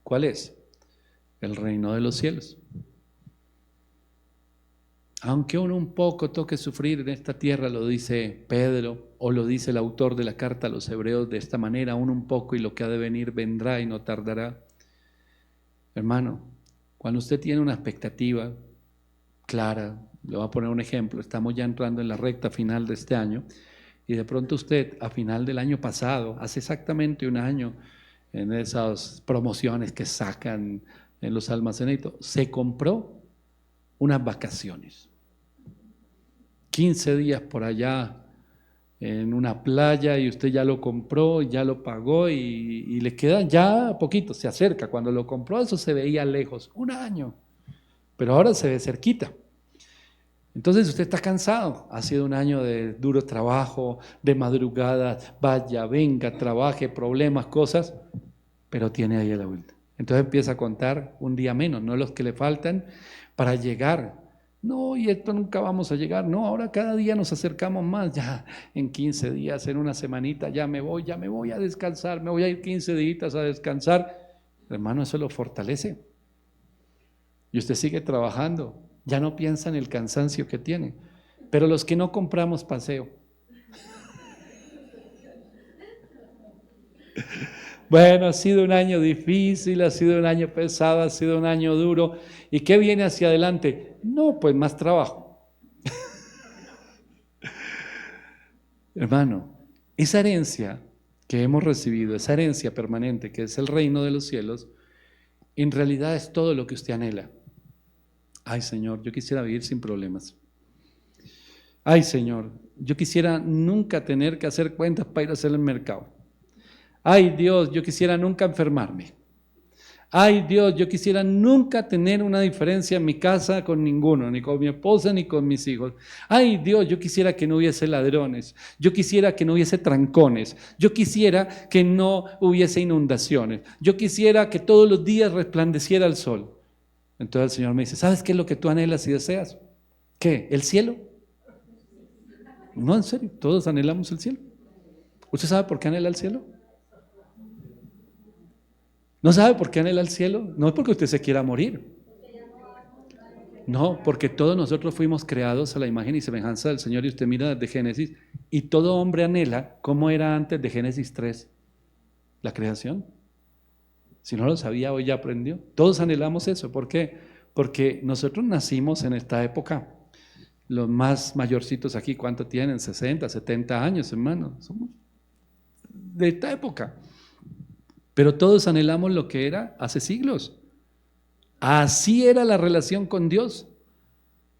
¿Cuál es? El reino de los cielos. Aunque uno un poco toque sufrir en esta tierra, lo dice Pedro, o lo dice el autor de la carta a los hebreos de esta manera, uno un poco y lo que ha de venir vendrá y no tardará. Hermano, cuando usted tiene una expectativa clara, le voy a poner un ejemplo, estamos ya entrando en la recta final de este año, y de pronto usted a final del año pasado, hace exactamente un año, en esas promociones que sacan en los almacenitos, se compró unas vacaciones. 15 días por allá en una playa y usted ya lo compró, ya lo pagó y le queda ya poquito, se acerca. Cuando lo compró eso se veía lejos, un año, pero ahora se ve cerquita. Entonces usted está cansado, ha sido un año de duro trabajo, de madrugadas, vaya, venga, trabaje, problemas, cosas, pero tiene ahí la vuelta. Entonces empieza a contar un día menos, no los que le faltan para llegar. No, y esto nunca vamos a llegar. No, ahora cada día nos acercamos más. Ya en 15 días, en una semanita, ya me voy a descansar, me voy a ir 15 días a descansar. Hermano, eso lo fortalece. Y usted sigue trabajando, ya no piensa en el cansancio que tiene. Pero los que no compramos paseo. Bueno, ha sido un año difícil, ha sido un año pesado, ha sido un año duro. ¿Y qué viene hacia adelante? No, pues más trabajo. Hermano, esa herencia que hemos recibido, esa herencia permanente que es el reino de los cielos, en realidad es todo lo que usted anhela. Ay, Señor, yo quisiera vivir sin problemas. Ay, Señor, yo quisiera nunca tener que hacer cuentas para ir a hacer el mercado. Ay, Dios, yo quisiera nunca enfermarme. Ay, Dios, yo quisiera nunca tener una diferencia en mi casa con ninguno, ni con mi esposa ni con mis hijos. Ay, Dios, yo quisiera que no hubiese ladrones. Yo quisiera que no hubiese trancones. Yo quisiera que no hubiese inundaciones. Yo quisiera que todos los días resplandeciera el sol. Entonces el Señor me dice, ¿sabes qué es lo que tú anhelas y deseas? ¿Qué? ¿El cielo? No, en serio, todos anhelamos el cielo. ¿Usted sabe por qué anhela el cielo? ¿No sabe por qué anhela el cielo? No es porque usted se quiera morir. No, porque todos nosotros fuimos creados a la imagen y semejanza del Señor, y usted mira desde Génesis, y todo hombre anhela cómo era antes de Génesis 3, la creación. Si no lo sabía, hoy ya aprendió. Todos anhelamos eso. ¿Por qué? Porque nosotros nacimos en esta época. Los más mayorcitos aquí, ¿cuánto tienen? 60, 70 años, hermano. Somos de esta época. Pero todos anhelamos lo que era hace siglos. Así era la relación con Dios.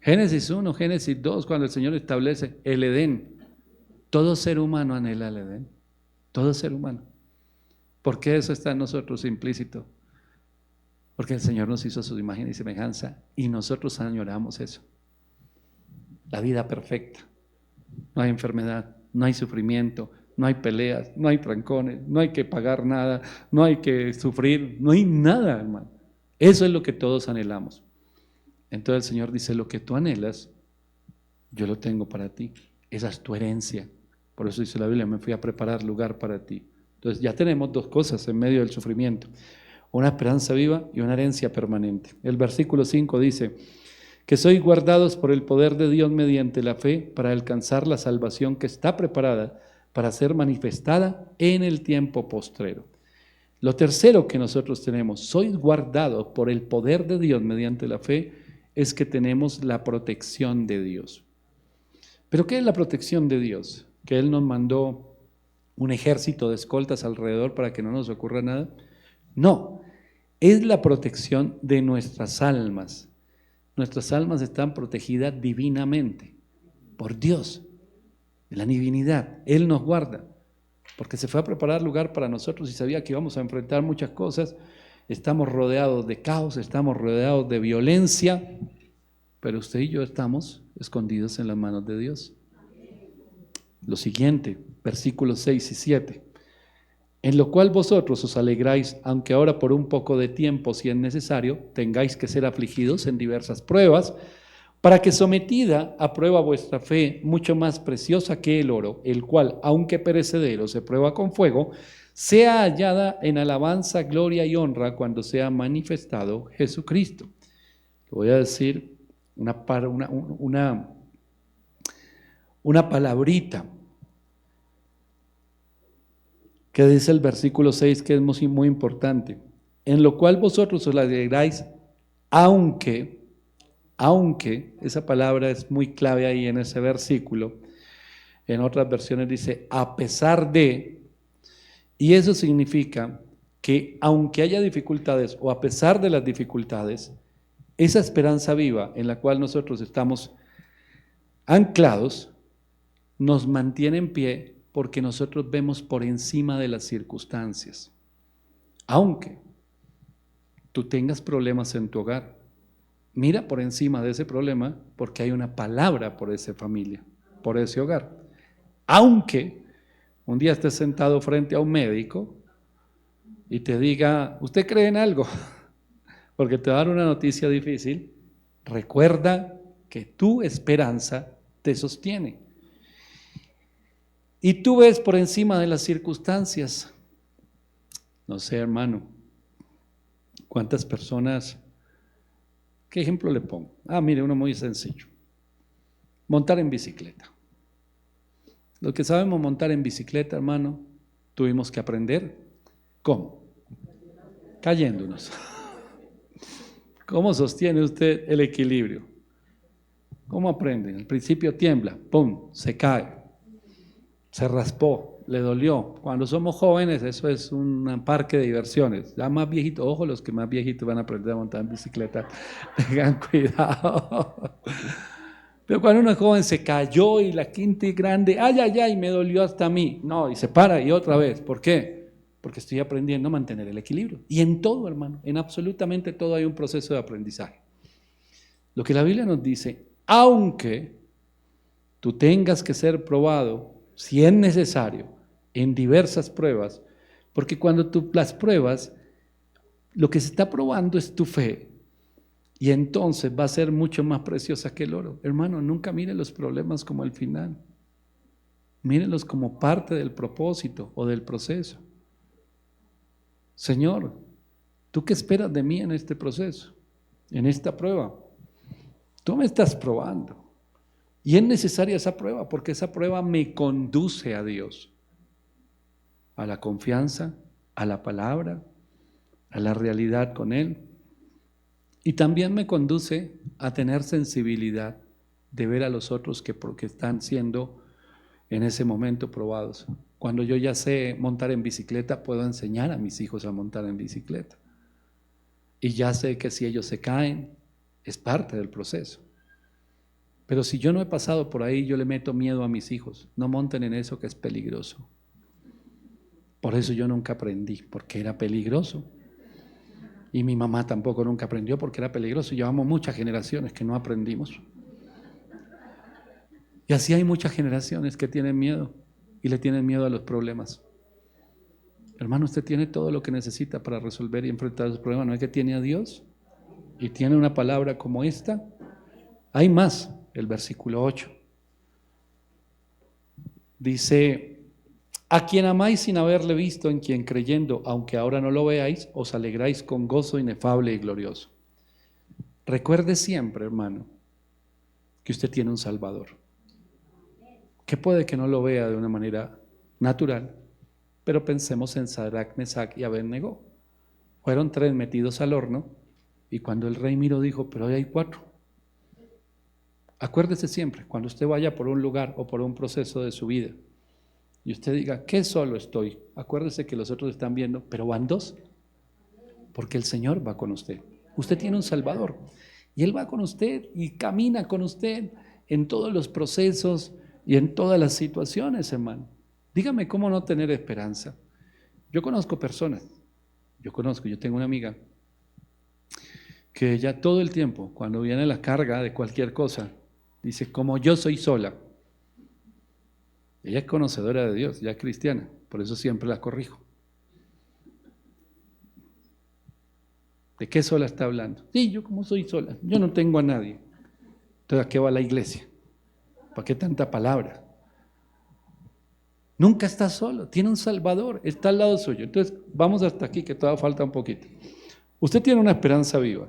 Génesis 1, Génesis 2, cuando el Señor establece el Edén. Todo ser humano anhela el Edén. Todo ser humano. ¿Por qué eso está en nosotros implícito? Porque el Señor nos hizo a su imagen y semejanza y nosotros añoramos eso. La vida perfecta. No hay enfermedad, no hay sufrimiento, no hay peleas, no hay trancones, no hay que pagar nada, no hay que sufrir, no hay nada, hermano. Eso es lo que todos anhelamos. Entonces el Señor dice, lo que tú anhelas, yo lo tengo para ti. Esa es tu herencia. Por eso dice la Biblia, me fui a preparar lugar para ti. Entonces ya tenemos dos cosas en medio del sufrimiento. Una esperanza viva y una herencia permanente. El versículo 5 dice, que sois guardados por el poder de Dios mediante la fe para alcanzar la salvación que está preparada para ser manifestada en el tiempo postrero. Lo tercero que nosotros tenemos, sois guardados por el poder de Dios mediante la fe, es que tenemos la protección de Dios. ¿Pero qué es la protección de Dios? ¿Que Él nos mandó un ejército de escoltas alrededor para que no nos ocurra nada? No, es la protección de nuestras almas. Nuestras almas están protegidas divinamente, por Dios, de la divinidad. Él nos guarda, porque se fue a preparar lugar para nosotros y sabía que íbamos a enfrentar muchas cosas. Estamos rodeados de caos, estamos rodeados de violencia, pero usted y yo estamos escondidos en las manos de Dios. Lo siguiente, versículos 6 y 7. En lo cual vosotros os alegráis, aunque ahora por un poco de tiempo, si es necesario, tengáis que ser afligidos en diversas pruebas, para que sometida a prueba vuestra fe, mucho más preciosa que el oro, el cual, aunque perecedero, se prueba con fuego, sea hallada en alabanza, gloria y honra cuando sea manifestado Jesucristo. Le voy a decir una palabrita que dice el versículo 6, que es muy importante, en lo cual vosotros os alegráis, aunque, esa palabra es muy clave ahí en ese versículo, en otras versiones dice, a pesar de, y eso significa que aunque haya dificultades o a pesar de las dificultades, esa esperanza viva en la cual nosotros estamos anclados, nos mantiene en pie, porque nosotros vemos por encima de las circunstancias. Aunque tú tengas problemas en tu hogar, mira por encima de ese problema porque hay una palabra por esa familia, por ese hogar. Aunque un día estés sentado frente a un médico y te diga, ¿usted cree en algo? Porque te va a dar una noticia difícil, recuerda que tu esperanza te sostiene. Y tú ves por encima de las circunstancias. No sé, hermano, cuántas personas, ¿qué ejemplo le pongo? Mire, uno muy sencillo. Montar en bicicleta. Los que sabemos montar en bicicleta, hermano, tuvimos que aprender. ¿Cómo? Cayéndonos. ¿Cómo sostiene usted el equilibrio? ¿Cómo aprende? Al principio tiembla, ¡pum!, se cae, se raspó, le dolió. Cuando somos jóvenes eso es un parque de diversiones. Ya más viejitos, ojo, los que más viejitos van a aprender a montar en bicicleta, tengan cuidado. Pero cuando uno es joven se cayó y la quinta y grande, ay, ay, ay, me dolió hasta a mí. No, y se para y otra vez. ¿Por qué? Porque estoy aprendiendo a mantener el equilibrio. Y en todo, hermano, en absolutamente todo hay un proceso de aprendizaje. Lo que la Biblia nos dice, aunque tú tengas que ser probado, si es necesario, en diversas pruebas, porque cuando tú las pruebas, lo que se está probando es tu fe. Y entonces va a ser mucho más preciosa que el oro. Hermano, nunca mire los problemas como el final. Mírenlos como parte del propósito o del proceso. Señor, ¿tú qué esperas de mí en este proceso? En esta prueba. Tú me estás probando. Y es necesaria esa prueba porque esa prueba me conduce a Dios. A la confianza, a la palabra, a la realidad con Él. Y también me conduce a tener sensibilidad de ver a los otros que están siendo en ese momento probados. Cuando yo ya sé montar en bicicleta, puedo enseñar a mis hijos a montar en bicicleta. Y ya sé que si ellos se caen, es parte del proceso. Pero si yo no he pasado por ahí, yo le meto miedo a mis hijos. No monten en eso que es peligroso. Por eso yo nunca aprendí, porque era peligroso. Y mi mamá tampoco nunca aprendió porque era peligroso. Llevamos muchas generaciones que no aprendimos. Y así hay muchas generaciones que tienen miedo y le tienen miedo a los problemas. Hermano, usted tiene todo lo que necesita para resolver y enfrentar esos problemas. ¿No es que tiene a Dios? Y tiene una palabra como esta. Hay más, el versículo 8. Dice, a quien amáis sin haberle visto, en quien creyendo, aunque ahora no lo veáis, os alegráis con gozo inefable y glorioso. Recuerde siempre, hermano, que usted tiene un Salvador, que puede que no lo vea de una manera natural, pero pensemos en Sadrach, Mesach y Abednego. Fueron 3 metidos al horno y cuando el rey miró dijo, pero hoy hay 4. Acuérdese siempre, cuando usted vaya por un lugar o por un proceso de su vida y usted diga, ¿qué solo estoy? Acuérdese que los otros están viendo, pero van 2, porque el Señor va con usted. Usted tiene un Salvador y Él va con usted y camina con usted en todos los procesos y en todas las situaciones, hermano. Dígame cómo no tener esperanza. Yo conozco personas, yo tengo una amiga que ella todo el tiempo, cuando viene la carga de cualquier cosa, dice, como yo soy sola. Ella es conocedora de Dios, ya es cristiana, por eso siempre la corrijo. ¿De qué sola está hablando? Sí, yo como soy sola, yo no tengo a nadie. Entonces, ¿a qué va la iglesia? ¿Para qué tanta palabra? Nunca está solo, tiene un Salvador, está al lado suyo. Entonces, vamos hasta aquí, que todavía falta un poquito. Usted tiene una esperanza viva,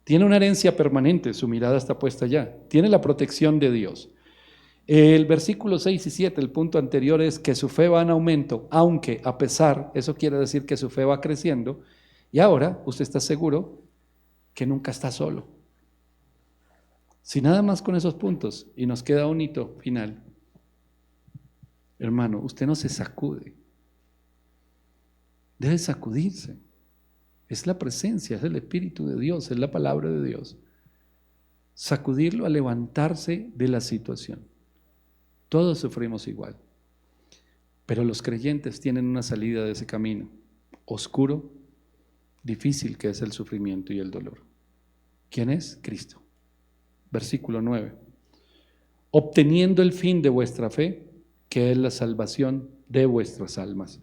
tiene una herencia permanente, su mirada está puesta allá, tiene la protección de Dios. El versículo 6 y 7, el punto anterior es que su fe va en aumento, aunque a pesar, eso quiere decir que su fe va creciendo, y ahora usted está seguro que nunca está solo. Si nada más con esos puntos, y nos queda un hito final, hermano, usted no se sacude, debe sacudirse. Es la presencia, es el Espíritu de Dios, es la palabra de Dios. Sacudirlo a levantarse de la situación. Todos sufrimos igual, pero los creyentes tienen una salida de ese camino oscuro, difícil, que es el sufrimiento y el dolor. ¿Quién es? Cristo. Versículo 9. Obteniendo el fin de vuestra fe, que es la salvación de vuestras almas.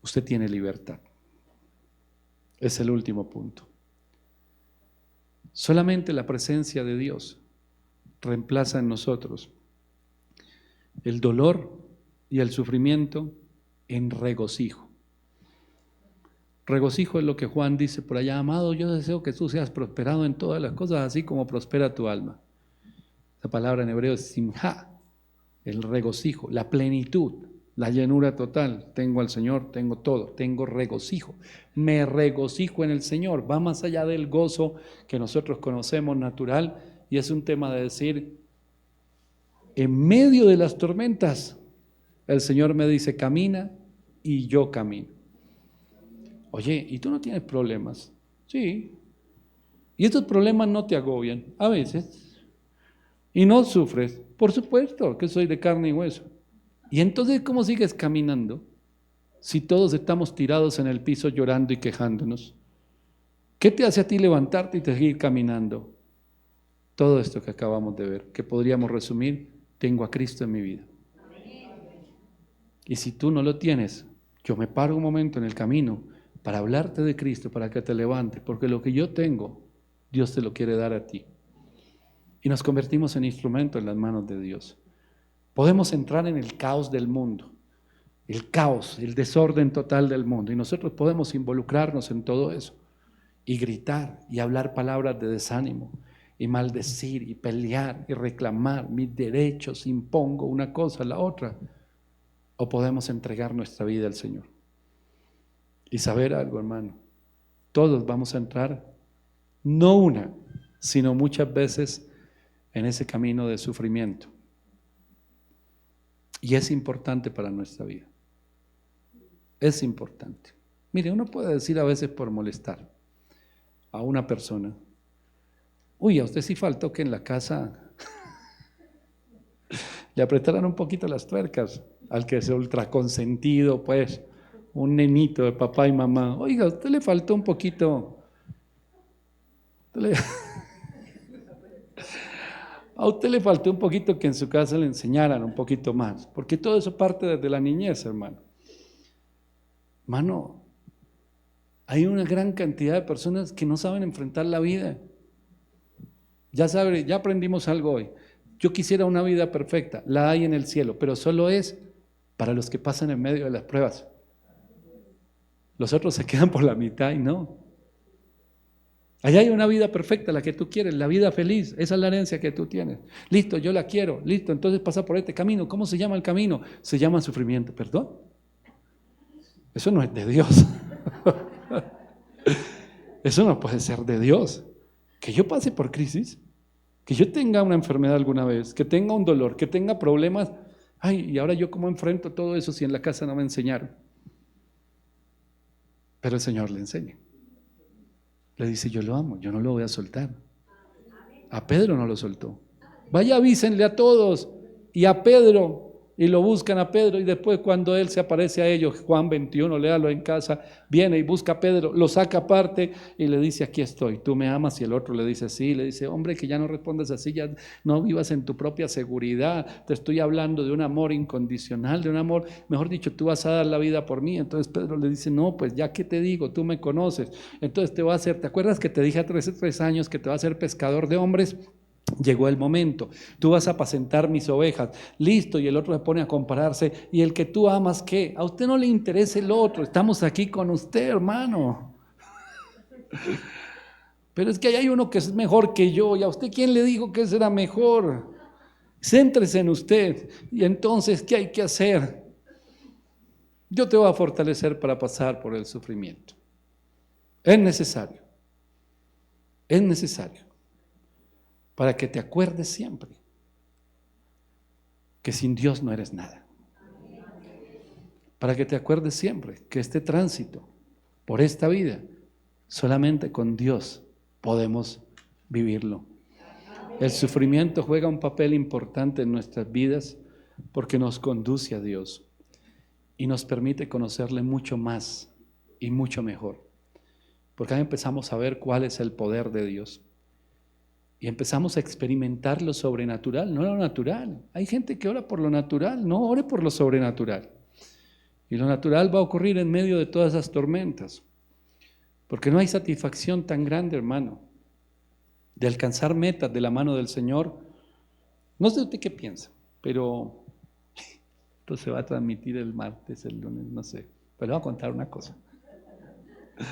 Usted tiene libertad. Es el último punto. Solamente la presencia de Dios reemplaza en nosotros el dolor y el sufrimiento en regocijo. Regocijo es lo que Juan dice por allá: amado, yo deseo que tú seas prosperado en todas las cosas, así como prospera tu alma. La palabra en hebreo es simja, el regocijo, la plenitud, la llenura total. Tengo al Señor, tengo todo, tengo regocijo. Me regocijo en el Señor. Va más allá del gozo que nosotros conocemos natural, y es un tema de decir, en medio de las tormentas, el Señor me dice, camina, y yo camino. Oye, ¿y tú no tienes problemas? Sí. ¿Y estos problemas no te agobian? A veces. ¿Y no sufres? Por supuesto que soy de carne y hueso. ¿Y entonces cómo sigues caminando si todos estamos tirados en el piso llorando y quejándonos? ¿Qué te hace a ti levantarte y seguir caminando? Todo esto que acabamos de ver, que podríamos resumir: tengo a Cristo en mi vida. Y si tú no lo tienes, yo me paro un momento en el camino para hablarte de Cristo, para que te levantes, porque lo que yo tengo, Dios te lo quiere dar a ti. Y nos convertimos en instrumento en las manos de Dios. Podemos entrar en el caos del mundo, el caos, el desorden total del mundo, y nosotros podemos involucrarnos en todo eso y gritar y hablar palabras de desánimo y maldecir y pelear y reclamar mis derechos, impongo una cosa, la otra. O podemos entregar nuestra vida al Señor y saber algo, hermano: todos vamos a entrar, no una, sino muchas veces, en ese camino de sufrimiento. Y es importante para nuestra vida. Es importante. Mire, uno puede decir a veces por molestar a una persona: uy, a usted sí faltó que en la casa le apretaran un poquito las tuercas al que es ultraconsentido, pues, un nenito de papá y mamá. Oiga, a usted le faltó un poquito. A usted le faltó un poquito que en su casa le enseñaran un poquito más, porque todo eso parte desde la niñez, hermano. Hermano, hay una gran cantidad de personas que no saben enfrentar la vida. Ya aprendimos algo hoy. Yo quisiera una vida perfecta, la hay en el cielo, pero solo es para los que pasan en medio de las pruebas. Los otros se quedan por la mitad y no. Allá hay una vida perfecta, la que tú quieres, la vida feliz. Esa es la herencia que tú tienes. Listo, yo la quiero. Listo, entonces pasa por este camino. ¿Cómo se llama el camino? Se llama sufrimiento. ¿Perdón? Eso no es de Dios. Eso no puede ser de Dios. Que yo pase por crisis, que yo tenga una enfermedad alguna vez, que tenga un dolor, que tenga problemas. Ay, y ahora yo cómo enfrento todo eso si en la casa no me enseñaron. Pero el Señor le enseña. Le dice: yo lo amo, yo no lo voy a soltar. A Pedro no lo soltó. Vaya, avísenle a todos y a Pedro, y lo buscan a Pedro, y después cuando él se aparece a ellos, Juan 21, léalo en casa, viene y busca a Pedro, lo saca aparte y le dice: aquí estoy, tú me amas. Y el otro le dice: sí. Le dice: hombre, que ya no respondas así, ya no vivas en tu propia seguridad, te estoy hablando de un amor incondicional, de un amor, mejor dicho, tú vas a dar la vida por mí. Entonces Pedro le dice: no, pues ya que te digo, tú me conoces, entonces te voy a hacer, ¿te acuerdas que te dije hace 3 años que te voy a hacer pescador de hombres? Llegó el momento, tú vas a apacentar mis ovejas. Listo. Y el otro se pone a compararse: y el que tú amas, ¿qué? A usted no le interesa el otro, estamos aquí con usted, hermano. Pero es que ahí hay uno que es mejor que yo, y a usted, ¿quién le dijo que será mejor? Céntrese en usted. Y entonces, ¿qué hay que hacer? Yo te voy a fortalecer para pasar por el sufrimiento. Es necesario para que te acuerdes siempre que sin Dios no eres nada. Para que te acuerdes siempre que este tránsito por esta vida, solamente con Dios podemos vivirlo. El sufrimiento juega un papel importante en nuestras vidas porque nos conduce a Dios y nos permite conocerle mucho más y mucho mejor. porque ahí empezamos a ver cuál es el poder de Dios. Y empezamos a experimentar lo sobrenatural, no lo natural. Hay gente que ora por lo natural, no ore por lo sobrenatural. Y lo natural va a ocurrir en medio de todas esas tormentas. Porque no hay satisfacción tan grande, hermano, de alcanzar metas de la mano del Señor. No sé usted qué piensa, pero esto se va a transmitir el martes, el lunes, no sé. Pero le voy a contar una cosa. Le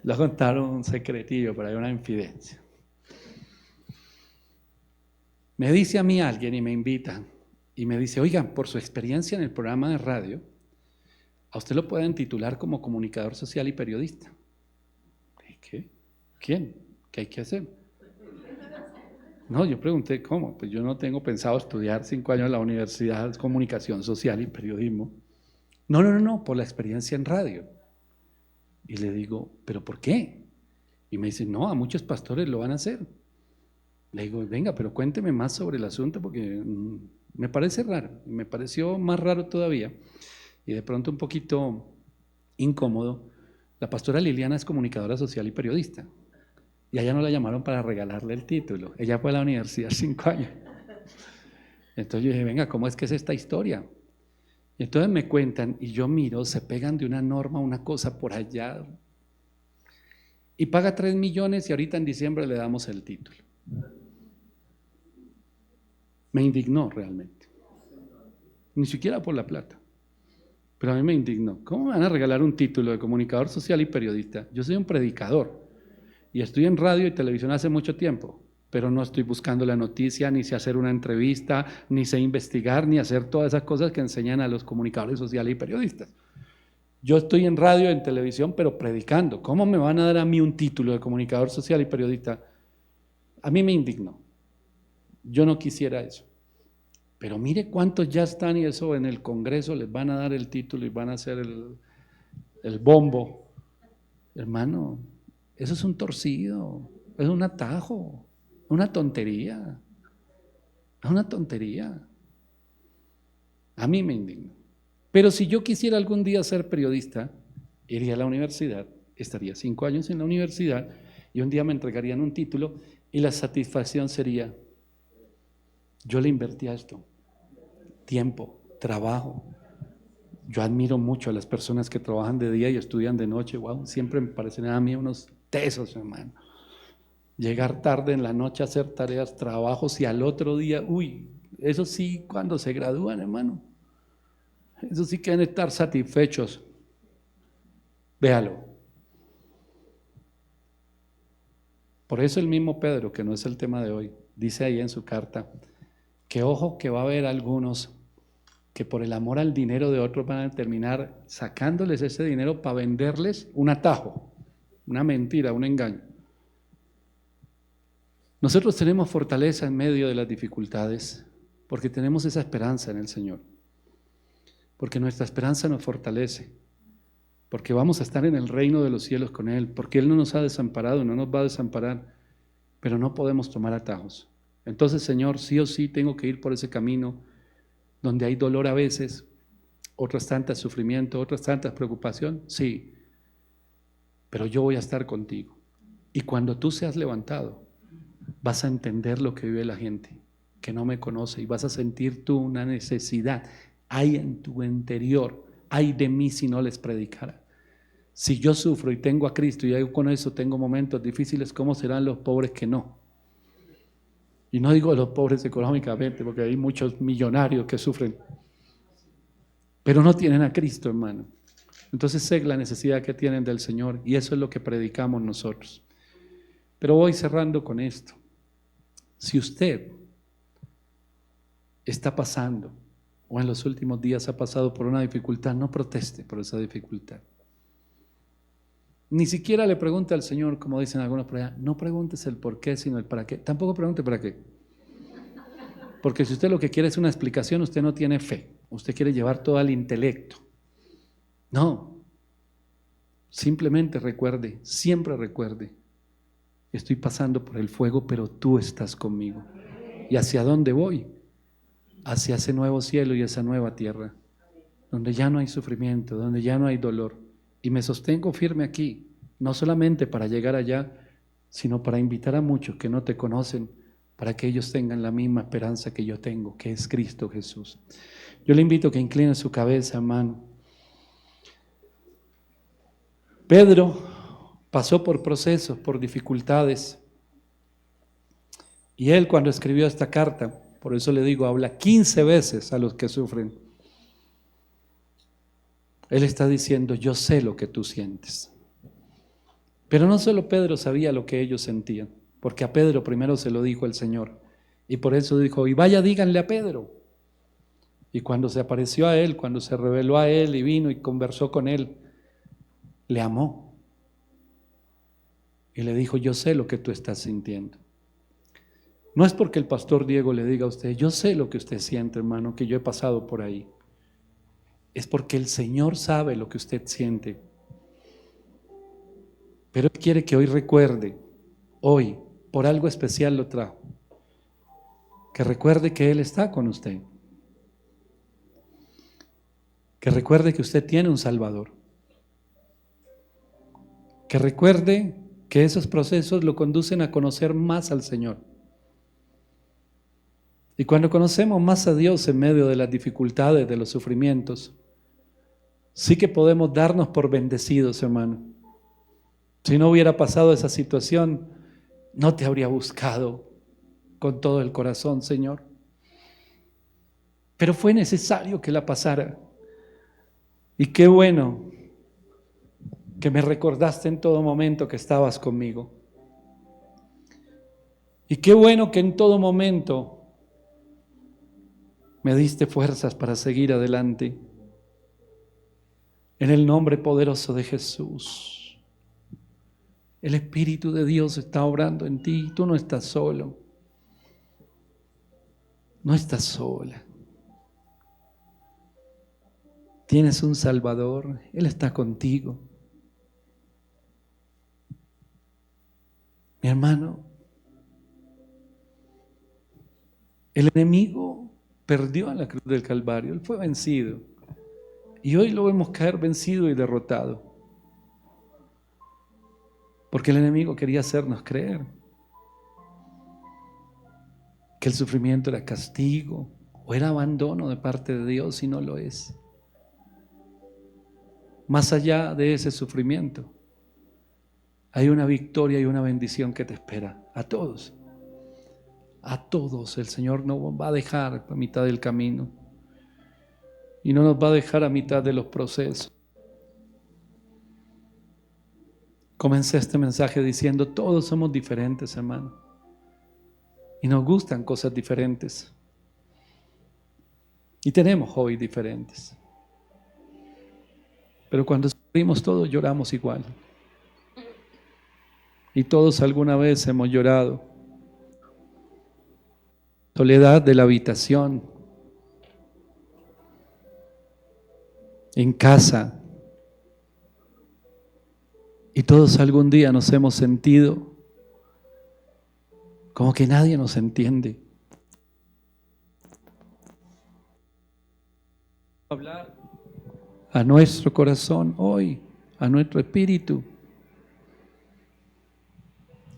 voy a contar un secretillo, pero hay una infidencia. Me dice a mí alguien y me invita y me dice, oigan, por su experiencia en el programa de radio, a usted lo pueden titular como comunicador social y periodista. ¿Qué? ¿Quién? ¿Qué hay que hacer? No, yo pregunté, ¿cómo? Pues yo no tengo pensado estudiar 5 años en la universidad de comunicación social y periodismo. No, por la experiencia en radio. Y le digo, ¿pero por qué? Y me dice, no, a muchos pastores lo van a hacer. Le digo, venga, pero cuénteme más sobre el asunto porque me parece raro, me pareció más raro todavía y de pronto un poquito incómodo. La pastora Liliana es comunicadora social y periodista y a ella no la llamaron para regalarle el título, ella fue a la universidad 5 años. Entonces yo dije, venga, ¿cómo es que es esta historia? Y entonces me cuentan y yo miro, se pegan de una norma, una cosa por allá y paga 3 millones y ahorita en diciembre le damos el título. Me indignó realmente, ni siquiera por la plata, pero a mí me indignó. ¿Cómo me van a regalar un título de comunicador social y periodista? Yo soy un predicador y estoy en radio y televisión hace mucho tiempo, pero no estoy buscando la noticia, ni sé hacer una entrevista, ni sé investigar, ni hacer todas esas cosas que enseñan a los comunicadores sociales y periodistas. Yo estoy en radio, en televisión, pero predicando. ¿Cómo me van a dar a mí un título de comunicador social y periodista? A mí me indignó. Yo no quisiera eso. Pero mire cuántos ya están y eso en el Congreso les van a dar el título y van a hacer el bombo. Hermano, eso es un torcido, es un atajo, una tontería. Es una tontería. A mí me indigna. Pero si yo quisiera algún día ser periodista, iría a la universidad, estaría 5 años en la universidad y un día me entregarían un título y la satisfacción sería, yo le invertí a esto, tiempo, trabajo. Yo admiro mucho a las personas que trabajan de día y estudian de noche. Wow, siempre me parecen a mí unos tesos, hermano. Llegar tarde en la noche a hacer tareas, trabajos y al otro día, uy, eso sí, cuando se gradúan, hermano. Eso sí quieren estar satisfechos. Véalo. Por eso el mismo Pedro, que no es el tema de hoy, dice ahí en su carta, que ojo que va a haber algunos que por el amor al dinero de otros van a terminar sacándoles ese dinero para venderles un atajo, una mentira, un engaño. Nosotros tenemos fortaleza en medio de las dificultades porque tenemos esa esperanza en el Señor, porque nuestra esperanza nos fortalece, porque vamos a estar en el reino de los cielos con Él, porque Él no nos ha desamparado, no nos va a desamparar, pero no podemos tomar atajos. Entonces, Señor, sí o sí tengo que ir por ese camino donde hay dolor a veces, otras tantas sufrimiento, otras tantas preocupación, sí, pero yo voy a estar contigo. Y cuando tú seas levantado, vas a entender lo que vive la gente que no me conoce y vas a sentir tú una necesidad. Hay en tu interior, hay de mí si no les predicara. Si yo sufro y tengo a Cristo y con eso tengo momentos difíciles, ¿cómo serán los pobres que no? Y no digo los pobres económicamente, porque hay muchos millonarios que sufren, pero no tienen a Cristo, hermano. Entonces sé la necesidad que tienen del Señor y eso es lo que predicamos nosotros. Pero voy cerrando con esto. Si usted está pasando o en los últimos días ha pasado por una dificultad, no proteste por esa dificultad. Ni siquiera le pregunte al Señor, como dicen algunos por allá, no preguntes el por qué, sino el para qué. Tampoco pregunte para qué. Porque si usted lo que quiere es una explicación, usted no tiene fe. Usted quiere llevar todo al intelecto. No. Simplemente recuerde, siempre recuerde, estoy pasando por el fuego, pero tú estás conmigo. ¿Y hacia dónde voy? Hacia ese nuevo cielo y esa nueva tierra, donde ya no hay sufrimiento, donde ya no hay dolor. Y me sostengo firme aquí, no solamente para llegar allá, sino para invitar a muchos que no te conocen, para que ellos tengan la misma esperanza que yo tengo, que es Cristo Jesús. Yo le invito a que incline su cabeza, hermano. Pedro pasó por procesos, por dificultades, y él cuando escribió esta carta, por eso le digo, habla 15 veces a los que sufren. Él está diciendo, yo sé lo que tú sientes. Pero no solo Pedro sabía lo que ellos sentían, porque a Pedro primero se lo dijo el Señor. Y por eso dijo, y vaya, díganle a Pedro. Y cuando se apareció a él, cuando se reveló a él y vino y conversó con él, le amó. Y le dijo, yo sé lo que tú estás sintiendo. No es porque el pastor Diego le diga a usted, yo sé lo que usted siente, hermano, que yo he pasado por ahí. Es porque el Señor sabe lo que usted siente. Pero Él quiere que hoy recuerde, hoy, por algo especial lo trajo, que recuerde que Él está con usted, que recuerde que usted tiene un Salvador, que recuerde que esos procesos lo conducen a conocer más al Señor. Y cuando conocemos más a Dios en medio de las dificultades, de los sufrimientos, sí que podemos darnos por bendecidos, hermano. Si no hubiera pasado esa situación, no te habría buscado con todo el corazón, Señor. Pero fue necesario que la pasara. Y qué bueno que me recordaste en todo momento que estabas conmigo. Y qué bueno que en todo momento me diste fuerzas para seguir adelante. En el nombre poderoso de Jesús. El Espíritu de Dios está obrando en ti. Tú no estás solo. No estás sola. Tienes un Salvador. Él está contigo. Mi hermano, el enemigo perdió en la cruz del Calvario. Él fue vencido. Y hoy lo vemos caer vencido y derrotado. Porque el enemigo quería hacernos creer que el sufrimiento era castigo o era abandono de parte de Dios, y no lo es. Más allá de ese sufrimiento, hay una victoria y una bendición que te espera. A todos el Señor no va a dejar a mitad del camino y no nos va a dejar a mitad de los procesos. Comencé este mensaje diciendo, todos somos diferentes, hermano, y nos gustan cosas diferentes y tenemos hobbies diferentes, pero cuando sufrimos todos lloramos igual, y todos alguna vez hemos llorado. Soledad de la habitación, en casa, y todos algún día nos hemos sentido como que nadie nos entiende. Hablar a nuestro corazón hoy, a nuestro espíritu.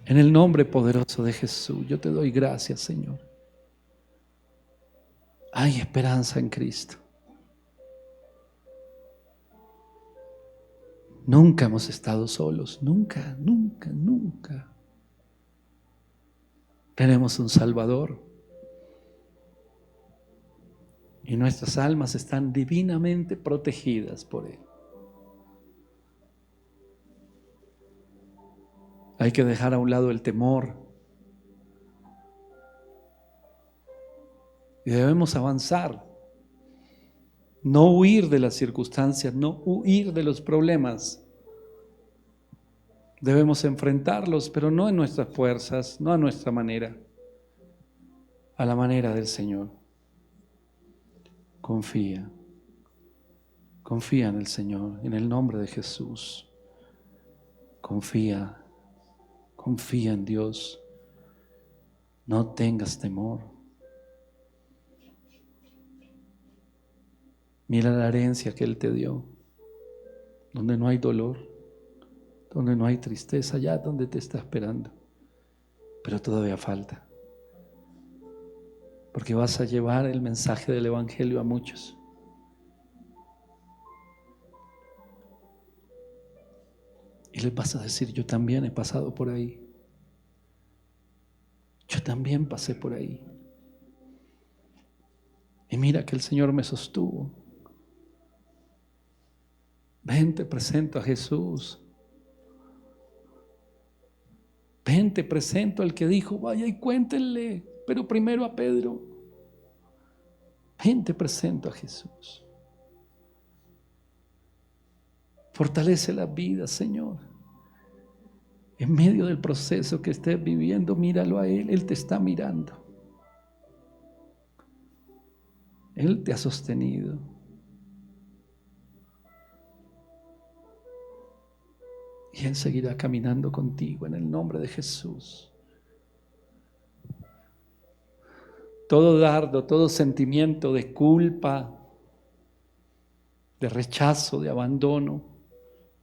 En el nombre poderoso de Jesús, yo te doy gracias, Señor. Hay esperanza en Cristo. Nunca hemos estado solos, nunca, nunca, nunca. Tenemos un Salvador. Y nuestras almas están divinamente protegidas por Él. Hay que dejar a un lado el temor. Y debemos avanzar. No huir de las circunstancias, no huir de los problemas. Debemos enfrentarlos, pero no en nuestras fuerzas, no a nuestra manera, a la manera del Señor. Confía. Confía en el Señor, en el nombre de Jesús. Confía. Confía en Dios. No tengas temor. Mira la herencia que Él te dio, donde no hay dolor, donde no hay tristeza, allá donde te está esperando. Pero todavía falta. Porque vas a llevar el mensaje del Evangelio a muchos. Y les vas a decir, yo también he pasado por ahí. Yo también pasé por ahí. Y mira que el Señor me sostuvo. Ven, te presento a Jesús. Ven, te presento al que dijo, vaya y cuéntenle, pero primero a Pedro. Ven, te presento a Jesús. Fortalece la vida, Señor. En medio del proceso que estés viviendo, míralo a Él. Él te está mirando. Él te ha sostenido. Y Él seguirá caminando contigo en el nombre de Jesús. Todo dardo, todo sentimiento de culpa, de rechazo, de abandono,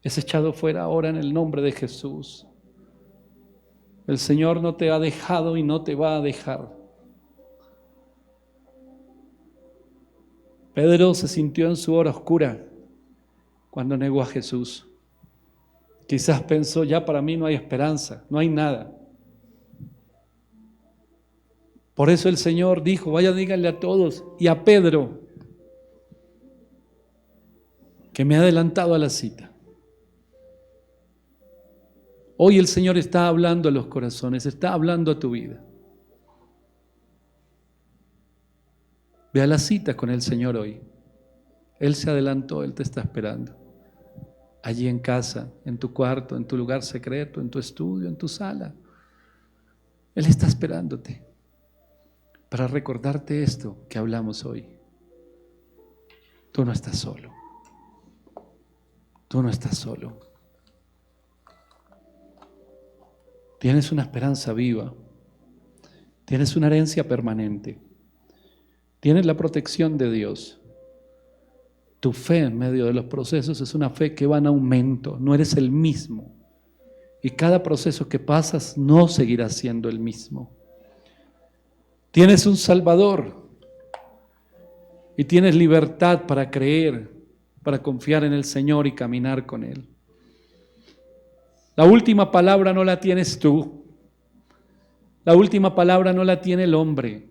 es echado fuera ahora en el nombre de Jesús. El Señor no te ha dejado y no te va a dejar. Pedro se sintió en su hora oscura cuando negó a Jesús. Quizás pensó, ya para mí no hay esperanza, no hay nada. Por eso el Señor dijo, vaya, díganle a todos y a Pedro que me ha adelantado a la cita. Hoy el Señor está hablando a los corazones, está hablando a tu vida. Ve a la cita con el Señor hoy. Él se adelantó, Él te está esperando. Allí en casa, en tu cuarto, en tu lugar secreto, en tu estudio, en tu sala. Él está esperándote para recordarte esto que hablamos hoy. Tú no estás solo. Tú no estás solo. Tienes una esperanza viva. Tienes una herencia permanente. Tienes la protección de Dios. Tu fe en medio de los procesos es una fe que va en aumento. No eres el mismo. Y cada proceso que pasas no seguirá siendo el mismo. Tienes un Salvador. Y tienes libertad para creer, para confiar en el Señor y caminar con Él. La última palabra no la tienes tú. La última palabra no la tiene el hombre.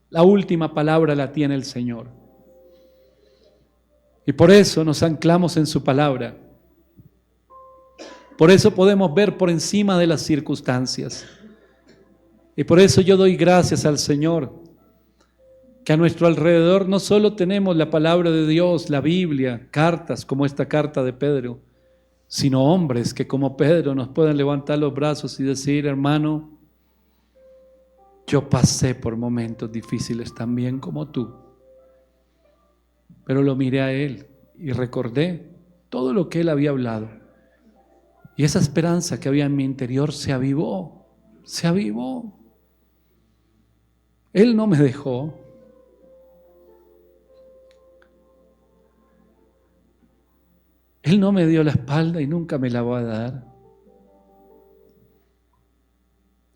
La última palabra la tiene el Señor. Y por eso nos anclamos en su palabra. Por eso podemos ver por encima de las circunstancias. Y por eso yo doy gracias al Señor, que a nuestro alrededor no solo tenemos la palabra de Dios, la Biblia, cartas como esta carta de Pedro, sino hombres que como Pedro nos pueden levantar los brazos y decir, hermano, yo pasé por momentos difíciles también como tú, pero lo miré a Él y recordé todo lo que Él había hablado. Y esa esperanza que había en mi interior se avivó, se avivó. Él no me dejó. Él no me dio la espalda y nunca me la va a dar.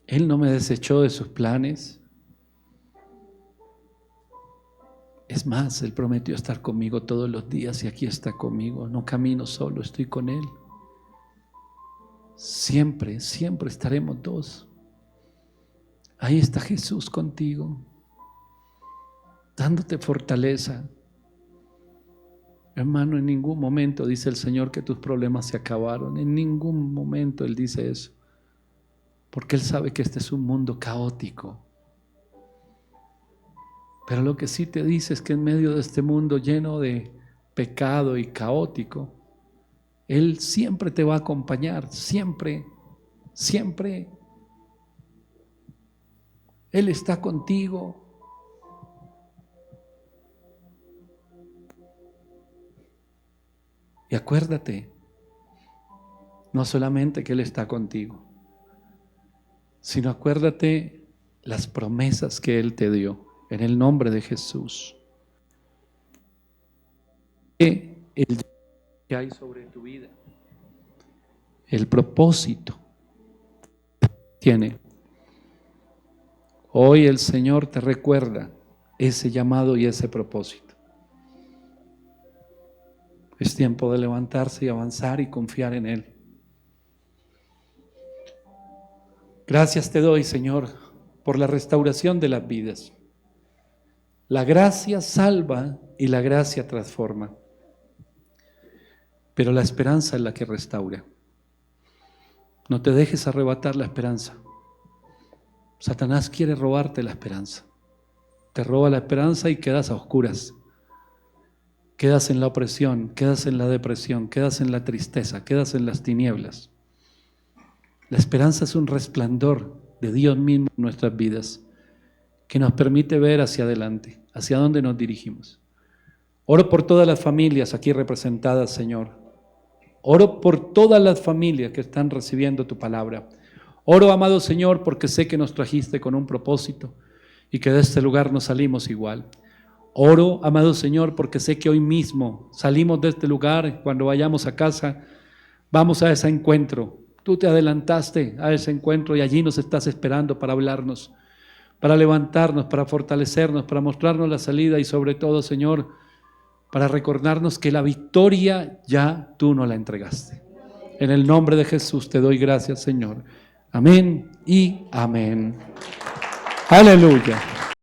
Él no me desechó de sus planes. Es más, Él prometió estar conmigo todos los días y aquí está conmigo. No camino solo, estoy con Él. Siempre, siempre estaremos dos. Ahí está Jesús contigo, dándote fortaleza. Hermano, en ningún momento dice el Señor que tus problemas se acabaron. En ningún momento Él dice eso. Porque Él sabe que este es un mundo caótico. Pero lo que sí te dice es que en medio de este mundo lleno de pecado y caótico, Él siempre te va a acompañar, siempre, siempre. Él está contigo. Y acuérdate, no solamente que Él está contigo, sino acuérdate las promesas que Él te dio en el nombre de Jesús. El que hay sobre tu vida, el propósito tiene. Hoy el Señor te recuerda ese llamado y ese propósito. Es tiempo de levantarse y avanzar y confiar en Él. Gracias te doy, Señor, por la restauración de las vidas. La gracia salva y la gracia transforma. Pero la esperanza es la que restaura. No te dejes arrebatar la esperanza. Satanás quiere robarte la esperanza. Te roba la esperanza y quedas a oscuras. Quedas en la opresión, quedas en la depresión, quedas en la tristeza, quedas en las tinieblas. La esperanza es un resplandor de Dios mismo en nuestras vidas que nos permite ver hacia adelante, hacia dónde nos dirigimos. Oro por todas las familias aquí representadas, Señor. Oro por todas las familias que están recibiendo tu palabra. Oro, amado Señor, porque sé que nos trajiste con un propósito y que de este lugar nos salimos igual. Oro, amado Señor, porque sé que hoy mismo salimos de este lugar, cuando vayamos a casa, vamos a ese encuentro. Tú te adelantaste a ese encuentro y allí nos estás esperando para hablarnos, para levantarnos, para fortalecernos, para mostrarnos la salida y sobre todo, Señor, para recordarnos que la victoria ya tú nos la entregaste. En el nombre de Jesús te doy gracias, Señor. Amén y amén. Aleluya.